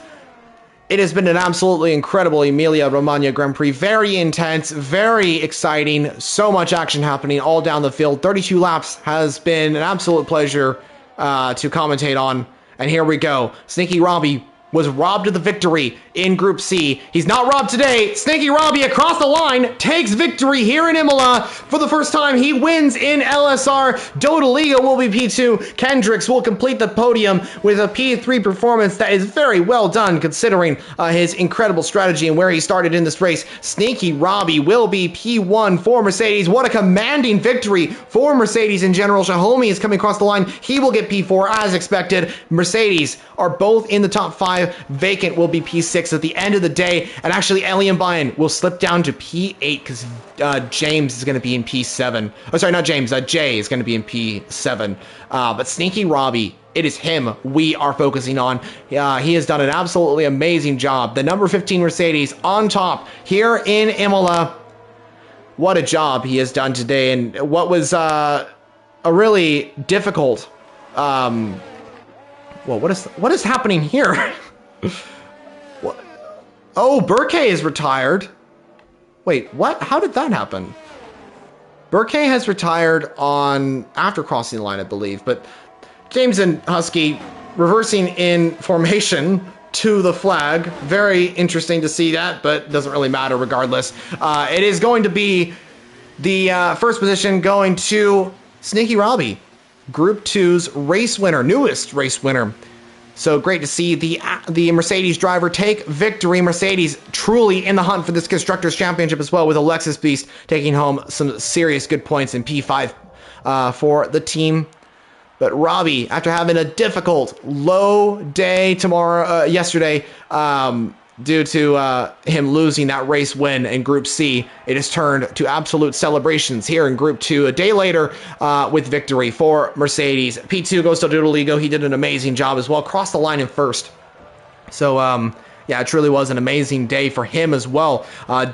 It has been an absolutely incredible Emilia-Romagna Grand Prix. Very intense, very exciting, so much action happening all down the field. 32 laps has been an absolute pleasure to commentate on. And here we go, Sneaky Robbie was robbed of the victory in Group C. He's not robbed today. Sneaky Robbie across the line takes victory here in Imola. For the first time, he wins in LSR. Dodoligo will be P2. Kendricks will complete the podium with a P3 performance that is very well done considering his incredible strategy and where he started in this race. Sneaky Robbie will be P1 for Mercedes. What a commanding victory for Mercedes in general. Xiaomi is coming across the line. He will get P4 as expected. Mercedes are both in the top 5. Vacant will be P6 at the end of the day, and actually Elianbine will slip down to P8 because James is going to be in P7. Oh, sorry, not James. Jay is going to be in P7. But Sneaky Robbie, it is him we are focusing on. He has done an absolutely amazing job. The number 15 Mercedes on top here in Imola. what a job he has done today, and what was a really difficult. Well, what is happening here? What? Oh, Burke is retired. Wait, what? How did that happen? Burke has retired on after crossing the line, I believe, but James and Husky reversing in formation to the flag. Very interesting to see that, but doesn't really matter regardless. It is going to be the first position going to Sneaky Robbie, Group 2's race winner, newest race winner. So great to see the Mercedes driver take victory. Mercedes truly in the hunt for this Constructors' Championship as well, with Alexis Beast taking home some serious good points in P5 for the team. But Robbie, after having a difficult, low day yesterday, due to him losing that race win in Group C, it has turned to absolute celebrations here in Group 2 a day later with victory for Mercedes. P2 goes to Doodleigo. He did an amazing job as well. Crossed the line in first. So, yeah, it truly was an amazing day for him as well.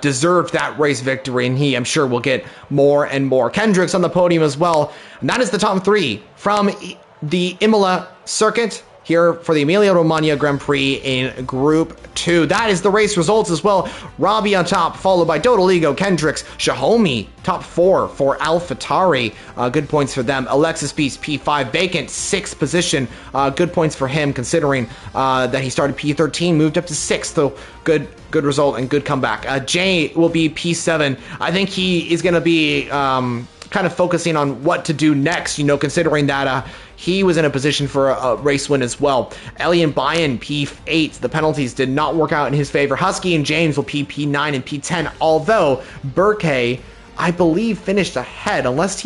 Deserved that race victory, and he, I'm sure, will get more and more. Kendrick's on the podium as well. And that is the top three from the Imola circuit here for the Emilia-Romagna Grand Prix in Group 2. That is the race results as well. Robbie on top, followed by Doodleigo, Kendricks, Shahomi, top 4 for AlphaTauri. Good points for them. Alexis Beast, P5, vacant, 6th position. Good points for him, considering that he started P13, moved up to 6th. So good result and good comeback. Jay will be P7. I think he is going to be kind of focusing on what to do next, considering that he was in a position for a race win as well. Elian Bayan, P8. The penalties did not work out in his favor. Husky and James will be P9 and P10, although Burke, I believe, finished ahead, unless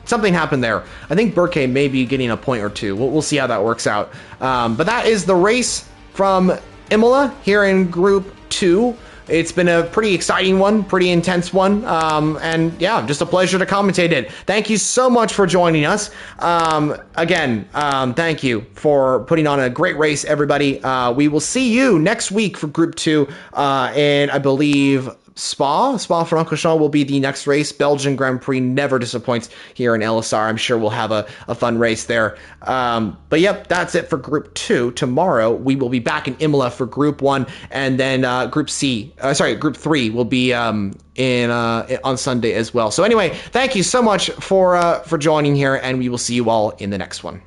something happened there. I think Burke may be getting a point or two. We'll see how that works out. But that is the race from Imola here in Group 2. It's been a pretty exciting one, pretty intense one, and yeah, just a pleasure to commentate it. Thank you so much for joining us. Again, thank you for putting on a great race, everybody. We will see you next week for Group 2, and I believe Spa-Francorchamps will be the next race. Belgian Grand Prix never disappoints here in LSR. I'm sure we'll have a fun race there. But yep, that's it for Group 2. Tomorrow, we will be back in Imola for Group 1, and then Group 3 will be on Sunday as well. So anyway, thank you so much for joining here, and we will see you all in the next one.